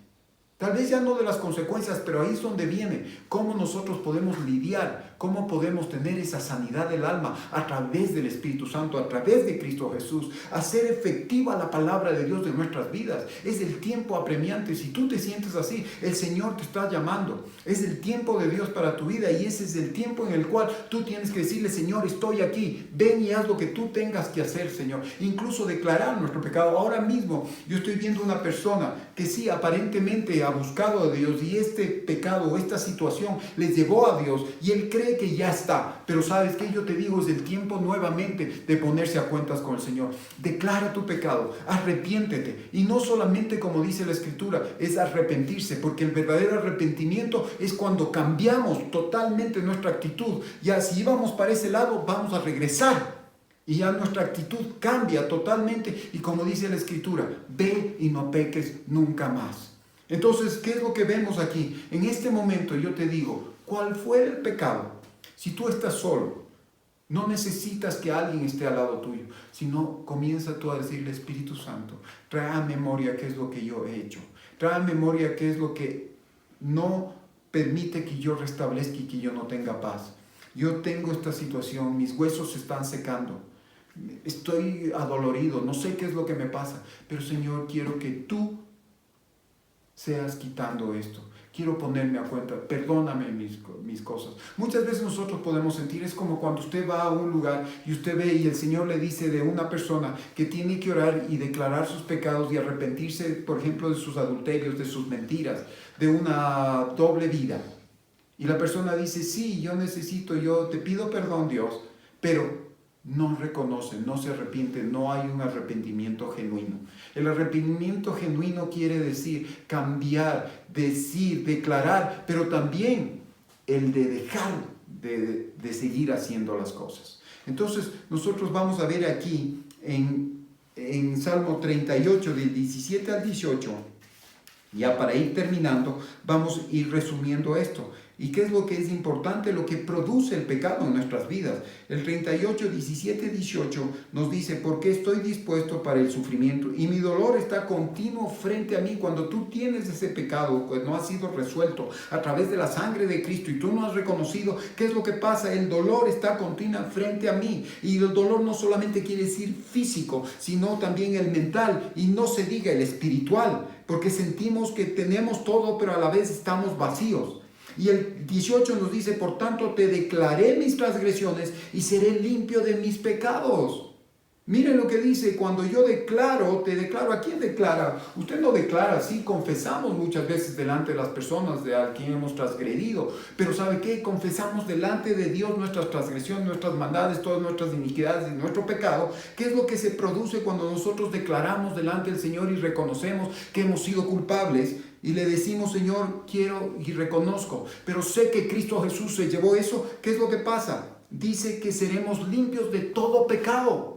Tal vez ya no de las consecuencias, pero ahí es donde viene cómo nosotros podemos lidiar, cómo podemos tener esa sanidad del alma a través del Espíritu Santo, a través de Cristo Jesús, hacer efectiva la palabra de Dios de nuestras vidas. Es el tiempo apremiante. Si tú te sientes así, el Señor te está llamando. Es el tiempo de Dios para tu vida y ese es el tiempo en el cual tú tienes que decirle: Señor, estoy aquí, ven y haz lo que tú tengas que hacer, Señor. Incluso declarar nuestro pecado. Ahora mismo yo estoy viendo una persona que sí, aparentemente ha buscado a Dios y este pecado o esta situación les llevó a Dios y él cree que ya está. Pero ¿sabes qué? Yo te digo, es el tiempo nuevamente de ponerse a cuentas con el Señor. Declara tu pecado, arrepiéntete. Y no solamente, como dice la Escritura, es arrepentirse, porque el verdadero arrepentimiento es cuando cambiamos totalmente nuestra actitud. Ya si íbamos para ese lado, vamos a regresar. Y ya nuestra actitud cambia totalmente. Y como dice la Escritura, ve y no peques nunca más. Entonces, ¿qué es lo que vemos aquí? En este momento yo te digo, ¿cuál fue el pecado? Si tú estás solo, no necesitas que alguien esté al lado tuyo, sino comienza tú a decirle: Espíritu Santo, trae a memoria qué es lo que yo he hecho. Trae a memoria qué es lo que no permite que yo restablezca y que yo no tenga paz. Yo tengo esta situación, mis huesos se están secando. Estoy adolorido, no sé qué es lo que me pasa, pero Señor, quiero que tú seas quitando esto. Quiero ponerme a cuenta, perdóname mis cosas. Muchas veces nosotros podemos sentir, es como cuando usted va a un lugar y usted ve y el Señor le dice de una persona que tiene que orar y declarar sus pecados y arrepentirse, por ejemplo, de sus adulterios, de sus mentiras, de una doble vida. Y la persona dice: sí, yo te pido perdón, Dios, pero no reconoce, no se arrepiente, no hay un arrepentimiento genuino. El arrepentimiento genuino quiere decir cambiar, decir, declarar, pero también el de dejar de seguir haciendo las cosas. Entonces nosotros vamos a ver aquí en Salmo 38, del 17 al 18, ya para ir terminando, vamos a ir resumiendo esto. ¿Y qué es lo que es importante? Lo que produce el pecado en nuestras vidas. El 38, 17, 18 nos dice: porque estoy dispuesto para el sufrimiento y mi dolor está continuo frente a mí. Cuando tú tienes ese pecado que no ha sido resuelto a través de la sangre de Cristo y tú no has reconocido, ¿qué es lo que pasa? El dolor está continuo frente a mí. Y el dolor no solamente quiere decir físico, sino también el mental, y no se diga el espiritual, porque sentimos que tenemos todo, pero a la vez estamos vacíos. Y el 18 nos dice, por tanto te declaré mis transgresiones y seré limpio de mis pecados. Miren lo que dice, cuando yo declaro, te declaro. ¿A quién declara? Usted no declara, sí, confesamos muchas veces delante de las personas de a quien hemos transgredido, pero ¿sabe qué? Confesamos delante de Dios nuestras transgresiones, nuestras maldades, todas nuestras iniquidades y nuestro pecado. ¿Qué es lo que se produce cuando nosotros declaramos delante del Señor y reconocemos que hemos sido culpables? Y le decimos, Señor, quiero y reconozco, pero sé que Cristo Jesús se llevó eso. ¿Qué es lo que pasa? Dice que seremos limpios de todo pecado.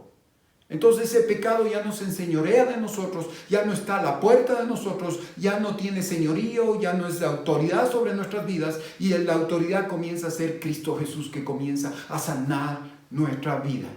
Entonces ese pecado ya no se enseñorea de nosotros, ya no está a la puerta de nosotros, ya no tiene señorío, ya no es de autoridad sobre nuestras vidas, y la autoridad comienza a ser Cristo Jesús, que comienza a sanar nuestra vida.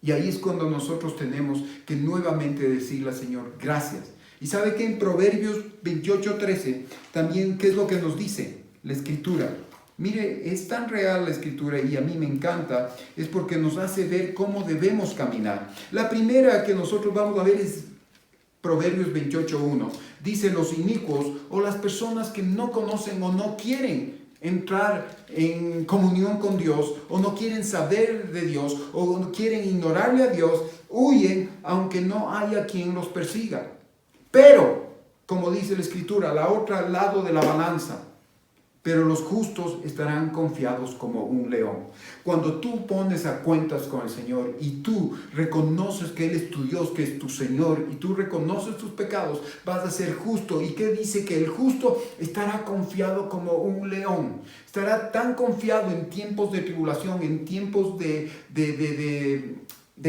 Y ahí es cuando nosotros tenemos que nuevamente decirle al Señor, gracias. Y sabe que en Proverbios 28:13 también, ¿qué es lo que nos dice la Escritura? Mire, es tan real la Escritura y a mí me encanta, es porque nos hace ver cómo debemos caminar. La primera que nosotros vamos a ver es Proverbios 28:1. Dice, los inicuos o las personas que no conocen o no quieren entrar en comunión con Dios, o no quieren saber de Dios, o no quieren ignorarle a Dios, huyen aunque no haya quien los persiga. Pero, como dice la Escritura, la otra lado de la balanza, pero los justos estarán confiados como un león. Cuando tú pones a cuentas con el Señor y tú reconoces que Él es tu Dios, que es tu Señor, y tú reconoces tus pecados, vas a ser justo. ¿Y qué dice? Que el justo estará confiado como un león. Estará tan confiado en tiempos de tribulación, en tiempos de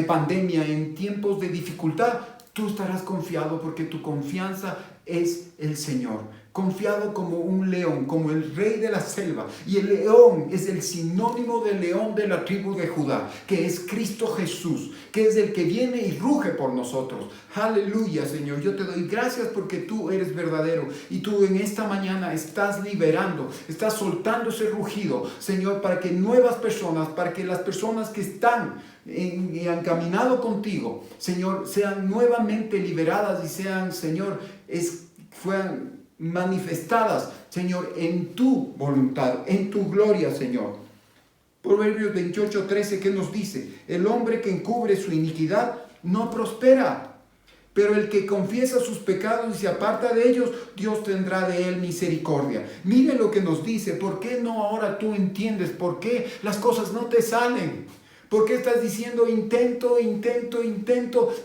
pandemia, en tiempos de dificultad. Tú estarás confiado porque tu confianza es el Señor. Confiado como un león, como el rey de la selva. Y el león es el sinónimo del león de la tribu de Judá, que es Cristo Jesús, que es el que viene y ruge por nosotros. Aleluya, Señor. Yo te doy gracias porque tú eres verdadero. Y tú en esta mañana estás liberando, estás soltando ese rugido, Señor, para que nuevas personas, para que las personas que están y han caminado contigo, Señor, sean nuevamente liberadas y sean, Señor, fueran manifestadas, Señor, en tu voluntad, en tu gloria, Señor. Proverbios 28:13, ¿qué nos dice? El hombre que encubre su iniquidad no prospera, pero el que confiesa sus pecados y se aparta de ellos, Dios tendrá de él misericordia. Mire lo que nos dice. ¿Por qué no ahora tú entiendes por qué las cosas no te salen? ¿Por qué estás diciendo intento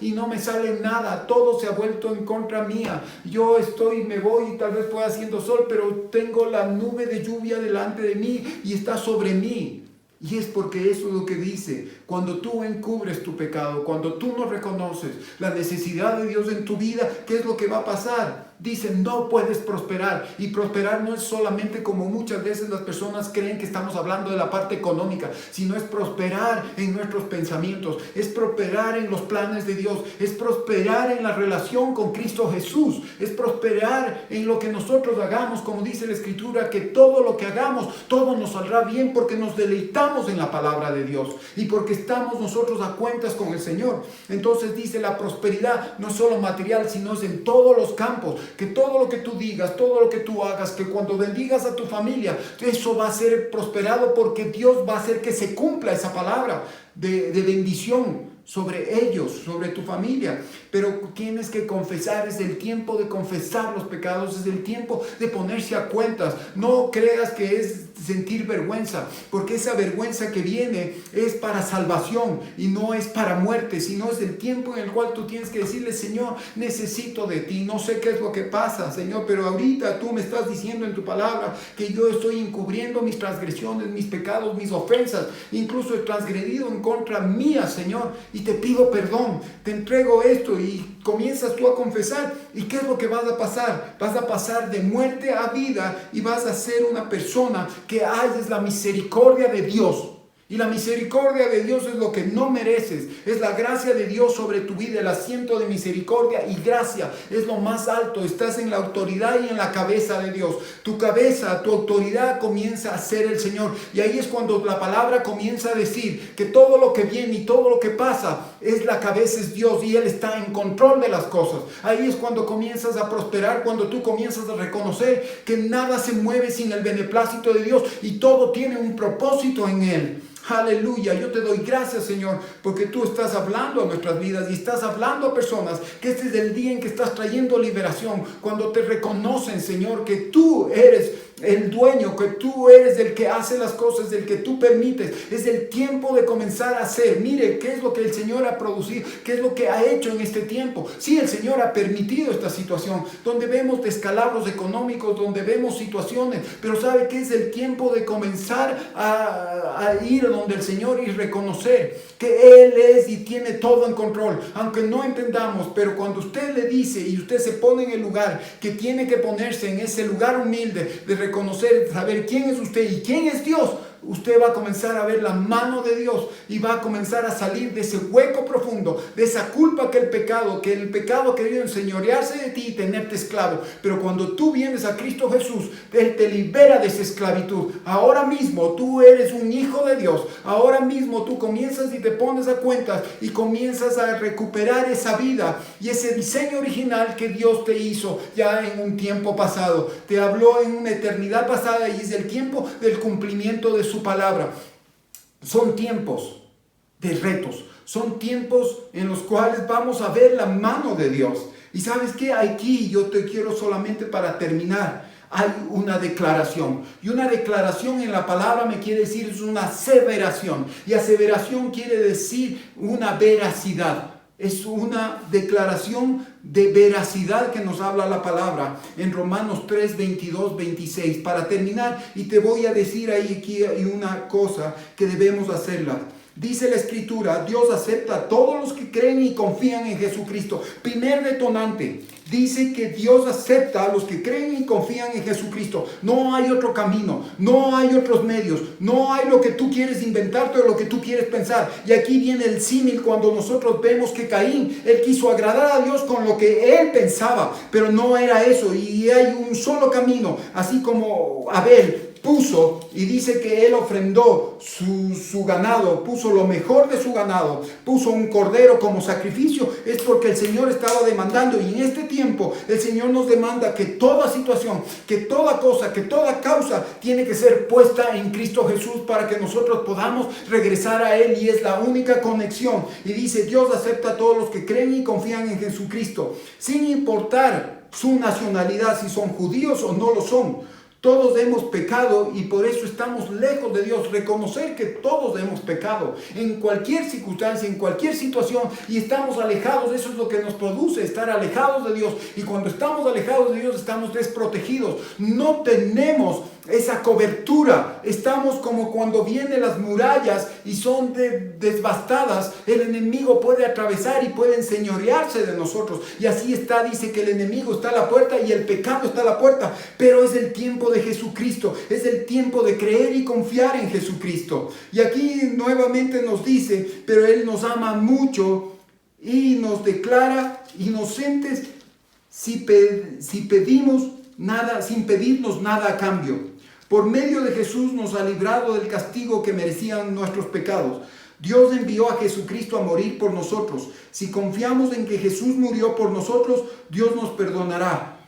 y no me sale nada? Todo se ha vuelto en contra mía. Yo me voy y tal vez pueda haciendo sol, pero tengo la nube de lluvia delante de mí y está sobre mí. Y es porque eso es lo que dice. Cuando tú encubres tu pecado, cuando tú no reconoces la necesidad de Dios en tu vida, ¿qué es lo que va a pasar? Dice, no puedes prosperar. Y prosperar no es solamente como muchas veces las personas creen que estamos hablando de la parte económica, sino es prosperar en nuestros pensamientos, es prosperar en los planes de Dios, es prosperar en la relación con Cristo Jesús, es prosperar en lo que nosotros hagamos, como dice la Escritura, que todo lo que hagamos, todo nos saldrá bien porque nos deleitamos en la palabra de Dios y porque estamos nosotros a cuentas con el Señor. Entonces dice, la prosperidad no es solo material, sino es en todos los campos. Que todo lo que tú digas, todo lo que tú hagas, que cuando bendigas a tu familia, eso va a ser prosperado porque Dios va a hacer que se cumpla esa palabra de bendición sobre ellos, sobre tu familia. Pero tienes que confesar, es el tiempo de confesar los pecados, es el tiempo de ponerse a cuentas. No creas que es sentir vergüenza, porque esa vergüenza que viene es para salvación y no es para muerte, sino es el tiempo en el cual tú tienes que decirle, Señor, necesito de ti, no sé qué es lo que pasa, Señor, pero ahorita tú me estás diciendo en tu palabra que yo estoy encubriendo mis transgresiones, mis pecados, mis ofensas, incluso he transgredido en contra mía, Señor, y te pido perdón, te entrego esto. Y comienzas tú a confesar. ¿Y qué es lo que vas a pasar? Vas a pasar de muerte a vida y vas a ser una persona que halles la misericordia de Dios. Y la misericordia de Dios es lo que no mereces. Es la gracia de Dios sobre tu vida. El asiento de misericordia y gracia es lo más alto. Estás en la autoridad y en la cabeza de Dios. Tu cabeza, tu autoridad comienza a ser el Señor. Y ahí es cuando la palabra comienza a decir que todo lo que viene y todo lo que pasa es la cabeza, es Dios, y Él está en control de las cosas. Ahí es cuando comienzas a prosperar, cuando tú comienzas a reconocer que nada se mueve sin el beneplácito de Dios y todo tiene un propósito en Él. Aleluya, yo te doy gracias, Señor, porque tú estás hablando a nuestras vidas y estás hablando a personas, que este es el día en que estás trayendo liberación, cuando te reconocen, Señor, que tú eres el dueño, que tú eres el que hace las cosas, el que tú permites. Es el tiempo de comenzar a hacer. Mire qué es lo que el Señor ha producido, qué es lo que ha hecho en este tiempo. Sí, el Señor ha permitido esta situación, donde vemos descalabros económicos, donde vemos situaciones, pero ¿sabe qué? Es el tiempo de comenzar a ir donde el Señor y reconocer que Él es y tiene todo en control, aunque no entendamos. Pero cuando usted le dice y usted se pone en el lugar que tiene que ponerse, en ese lugar humilde de reconocer, saber quién es usted y quién es Dios, usted va a comenzar a ver la mano de Dios y va a comenzar a salir de ese hueco profundo, de esa culpa que el pecado ha querido enseñorearse de ti y tenerte esclavo. Pero cuando tú vienes a Cristo Jesús, Él te libera de esa esclavitud. Ahora mismo tú eres un hijo de Dios. Ahora mismo tú comienzas y te pones a cuentas y comienzas a recuperar esa vida y ese diseño original que Dios te hizo ya en un tiempo pasado. Te habló en una eternidad pasada y es el tiempo del cumplimiento de su palabra. Son tiempos de retos, son tiempos en los cuales vamos a ver la mano de Dios. Y ¿sabes qué? Aquí yo te quiero solamente para terminar. Hay una declaración, y una declaración en la palabra me quiere decir es una aseveración, y aseveración quiere decir una veracidad. Es una declaración de veracidad que nos habla la palabra en Romanos 3, 22, 26. Para terminar, y te voy a decir aquí hay una cosa que debemos hacerla. Dice la Escritura, Dios acepta a todos los que creen y confían en Jesucristo. Primer detonante, dice que Dios acepta a los que creen y confían en Jesucristo. No hay otro camino, no hay otros medios, no hay lo que tú quieres inventarte o lo que tú quieres pensar. Y aquí viene el símil cuando nosotros vemos que Caín, él quiso agradar a Dios con lo que él pensaba, pero no era eso. Y hay un solo camino, así como Abel puso, y dice que él ofrendó su ganado, puso lo mejor de su ganado, puso un cordero como sacrificio, es porque el Señor estaba demandando. Y en este tiempo el Señor nos demanda que toda situación, que toda cosa, que toda causa tiene que ser puesta en Cristo Jesús para que nosotros podamos regresar a Él, y es la única conexión. Y dice, Dios acepta a todos los que creen y confían en Jesucristo, sin importar su nacionalidad, si son judíos o no lo son. Todos hemos pecado y por eso estamos lejos de Dios. Reconocer que todos hemos pecado en cualquier circunstancia, en cualquier situación, y estamos alejados. Eso es lo que nos produce estar alejados de Dios. Y cuando estamos alejados de Dios estamos desprotegidos. No tenemos esa cobertura. Estamos como cuando vienen las murallas y son devastadas. El enemigo puede atravesar y puede enseñorearse de nosotros. Y así está, dice que el enemigo está a la puerta y el pecado está a la puerta. Pero es el tiempo de Jesucristo. Es el tiempo de creer y confiar en Jesucristo. Y aquí nuevamente nos dice, pero Él nos ama mucho y nos declara inocentes si pedimos nada, sin pedirnos nada a cambio. Por medio de Jesús nos ha librado del castigo que merecían nuestros pecados. Dios envió a Jesucristo a morir por nosotros. Si confiamos en que Jesús murió por nosotros, Dios nos perdonará.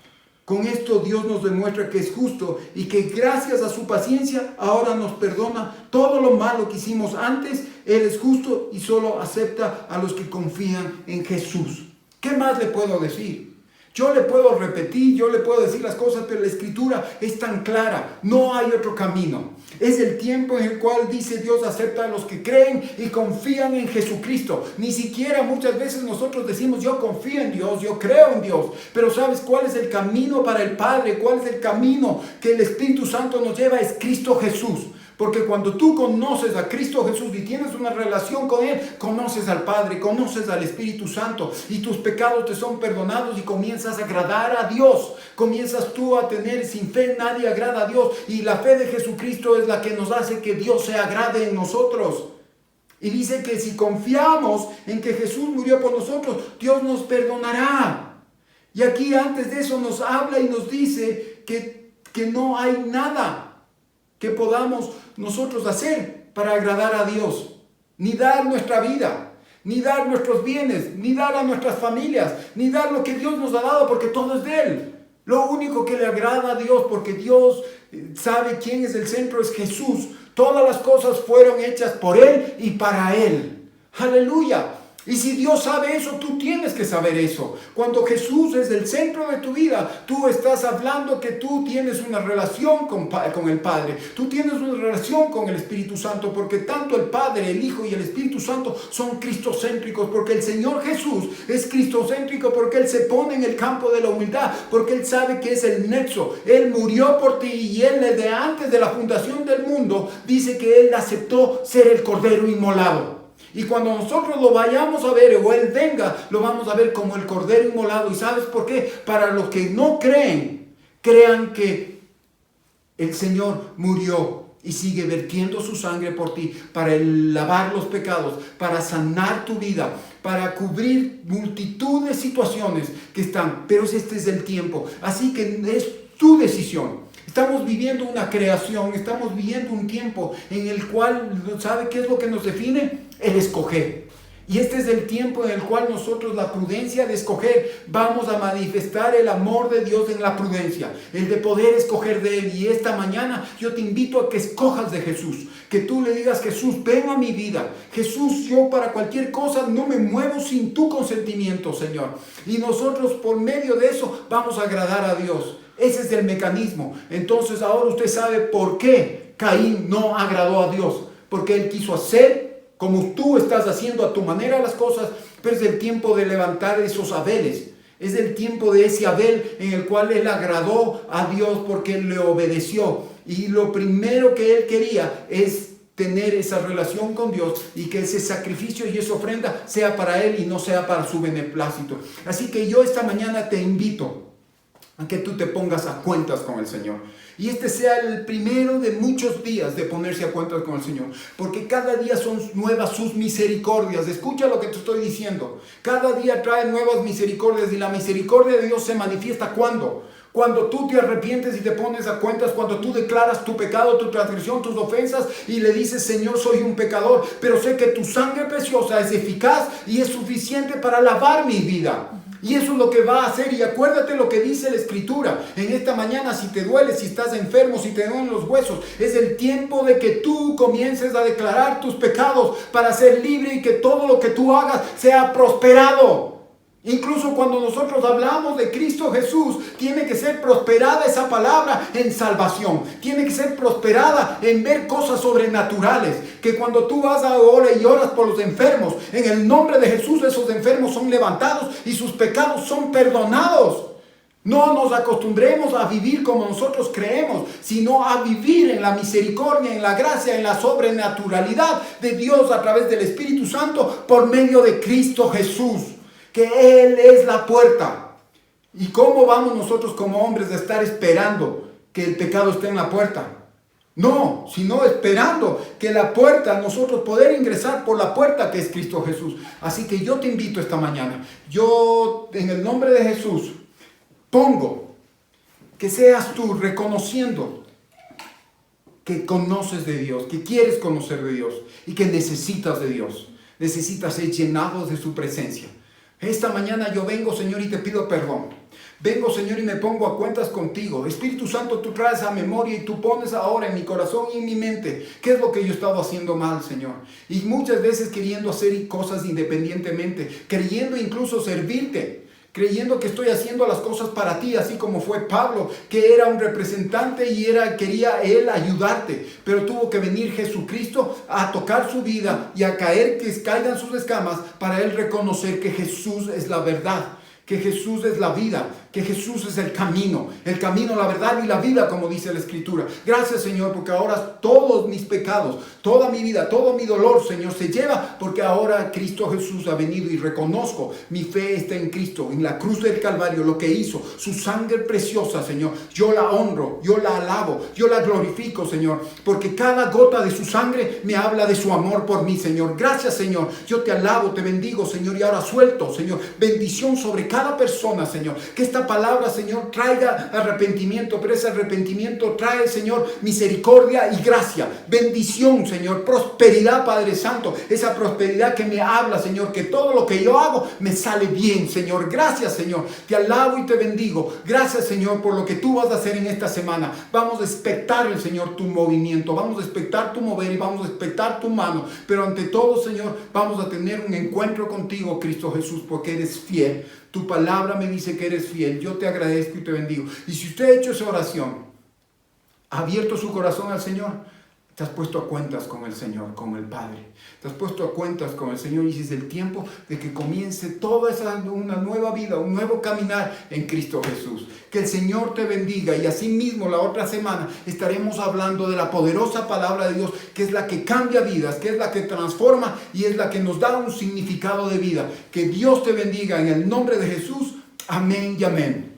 Con esto Dios nos demuestra que es justo y que gracias a su paciencia ahora nos perdona todo lo malo que hicimos antes. Él es justo y solo acepta a los que confían en Jesús. ¿Qué más le puedo decir? Yo le puedo repetir, yo le puedo decir las cosas, pero la Escritura es tan clara. No hay otro camino. Es el tiempo en el cual dice Dios acepta a los que creen y confían en Jesucristo. Ni siquiera muchas veces nosotros decimos yo confío en Dios, yo creo en Dios. Pero ¿sabes cuál es el camino para el Padre? ¿Cuál es el camino que el Espíritu Santo nos lleva? Es Cristo Jesús. Porque cuando tú conoces a Cristo Jesús y tienes una relación con Él, conoces al Padre, conoces al Espíritu Santo y tus pecados te son perdonados y comienzas a agradar a Dios. comienzas tú a tener sin fe nadie agrada a Dios, y la fe de Jesucristo es la que nos hace que Dios se agrade en nosotros. Y dice que si confiamos en que Jesús murió por nosotros, Dios nos perdonará. Y aquí antes de eso nos habla y nos dice que no hay nada que podamos nosotros hacer para agradar a Dios, ni dar nuestra vida, ni dar nuestros bienes, ni dar a nuestras familias, ni dar lo que Dios nos ha dado, porque todo es de Él. Lo único que le agrada a Dios, porque Dios sabe quién es el centro, es Jesús. Todas las cosas fueron hechas por Él y para Él. ¡Aleluya! Y si Dios sabe eso, tú tienes que saber eso. Cuando Jesús es el centro de tu vida, tú estás hablando que tú tienes una relación con el Padre. Tú tienes una relación con el Espíritu Santo, porque tanto el Padre, el Hijo y el Espíritu Santo son cristocéntricos, porque el Señor Jesús es cristocéntrico, porque Él se pone en el campo de la humildad, porque Él sabe que es el nexo. Él murió por ti, y Él desde antes de la fundación del mundo dice que Él aceptó ser el Cordero inmolado. Y cuando nosotros lo vayamos a ver, o Él venga, lo vamos a ver como el Cordero inmolado. ¿Y sabes por qué? Para los que no creen, crean que el Señor murió y sigue vertiendo su sangre por ti para lavar los pecados, para sanar tu vida, para cubrir multitud de situaciones que están. Pero este es el tiempo. Así que es tu decisión. Estamos viviendo una creación, estamos viviendo un tiempo en el cual, ¿sabe qué es lo que nos define? El escoger. Y este es el tiempo en el cual nosotros, la prudencia de escoger, vamos a manifestar el amor de Dios en la prudencia, el de poder escoger de Él. Y esta mañana yo te invito a que escojas de Jesús, que tú le digas: Jesús, ven a mi vida. Jesús, yo para cualquier cosa no me muevo sin tu consentimiento, Señor. Y nosotros por medio de eso vamos a agradar a Dios. Ese es el mecanismo. Entonces ahora usted sabe por qué Caín no agradó a Dios. Porque él quiso hacer como tú estás haciendo a tu manera las cosas. Pero es el tiempo de levantar esos Abeles. Es el tiempo de ese Abel en el cual él agradó a Dios porque él le obedeció. Y lo primero que él quería es tener esa relación con Dios, y que ese sacrificio y esa ofrenda sea para él y no sea para su beneplácito. Así que yo esta mañana te invito a que tú te pongas a cuentas con el Señor. Y este sea el primero de muchos días de ponerse a cuentas con el Señor. Porque cada día son nuevas sus misericordias. Escucha lo que te estoy diciendo. Cada día trae nuevas misericordias. Y la misericordia de Dios se manifiesta ¿cuándo? Cuando tú te arrepientes y te pones a cuentas, cuando tú declaras tu pecado, tu transgresión, tus ofensas, y le dices: Señor, soy un pecador, pero sé que tu sangre preciosa es eficaz y es suficiente para lavar mi vida. Y eso es lo que va a hacer. Y acuérdate lo que dice la Escritura en esta mañana: si te duele, si estás enfermo, si te duelen los huesos, es el tiempo de que tú comiences a declarar tus pecados para ser libre, y que todo lo que tú hagas sea prosperado. Incluso cuando nosotros hablamos de Cristo Jesús, tiene que ser prosperada esa palabra en salvación. Tiene que ser prosperada en ver cosas sobrenaturales. Que cuando tú vas ahora y oras por los enfermos, en el nombre de Jesús, esos enfermos son levantados y sus pecados son perdonados. No nos acostumbremos a vivir como nosotros creemos, sino a vivir en la misericordia, en la gracia, en la sobrenaturalidad de Dios a través del Espíritu Santo por medio de Cristo Jesús. Que Él es la puerta. ¿Y cómo vamos nosotros como hombres a estar esperando que el pecado esté en la puerta? No, sino esperando que la puerta, nosotros poder ingresar por la puerta que es Cristo Jesús. Así que yo te invito esta mañana, yo en el nombre de Jesús pongo que seas tú reconociendo que conoces de Dios, que quieres conocer de Dios y que necesitas de Dios. Necesitas ser llenado de su presencia. Esta mañana yo vengo, Señor, y te pido perdón. Vengo, Señor, y me pongo a cuentas contigo. Espíritu Santo, tú traes a memoria y tú pones ahora en mi corazón y en mi mente qué es lo que yo he estado haciendo mal, Señor. Y muchas veces queriendo hacer cosas independientemente, creyendo incluso servirte, creyendo que estoy haciendo las cosas para ti, así como fue Pablo, que era un representante y quería él ayudarte, pero tuvo que venir Jesucristo a tocar su vida y a que caigan sus escamas para él reconocer que Jesús es la verdad, que Jesús es la vida, que Jesús es el camino, la verdad y la vida, como dice la Escritura. Gracias, Señor, porque ahora todos mis pecados, toda mi vida, todo mi dolor, Señor, se lleva, porque ahora Cristo Jesús ha venido y reconozco, mi fe está en Cristo, en la cruz del Calvario, lo que hizo, su sangre preciosa, Señor. Yo la honro, yo la alabo, yo la glorifico, Señor, porque cada gota de su sangre me habla de su amor por mí, Señor. Gracias, Señor. Yo te alabo, te bendigo, Señor, y ahora suelto, Señor, bendición sobre cada persona, Señor. Que esta palabra, Señor, traiga arrepentimiento, pero ese arrepentimiento trae, Señor, misericordia y gracia, bendición, Señor, prosperidad, Padre Santo, esa prosperidad que me habla, Señor, que todo lo que yo hago me sale bien, Señor. Gracias, Señor, te alabo y te bendigo. Gracias, Señor, por lo que tú vas a hacer en esta semana. Vamos a expectar, Señor, tu movimiento, vamos a expectar tu mover y vamos a expectar tu mano, pero ante todo, Señor, vamos a tener un encuentro contigo, Cristo Jesús, porque eres fiel. Tu palabra me dice que eres fiel. Yo te agradezco y te bendigo. Y si usted ha hecho esa oración, ha abierto su corazón al Señor, te has puesto a cuentas con el Señor, con el Padre. Te has puesto a cuentas con el Señor y es el tiempo de que comience toda una nueva vida, un nuevo caminar en Cristo Jesús. Que el Señor te bendiga y así mismo la otra semana estaremos hablando de la poderosa palabra de Dios, que es la que cambia vidas, que es la que transforma y es la que nos da un significado de vida. Que Dios te bendiga en el nombre de Jesús. Amén y amén.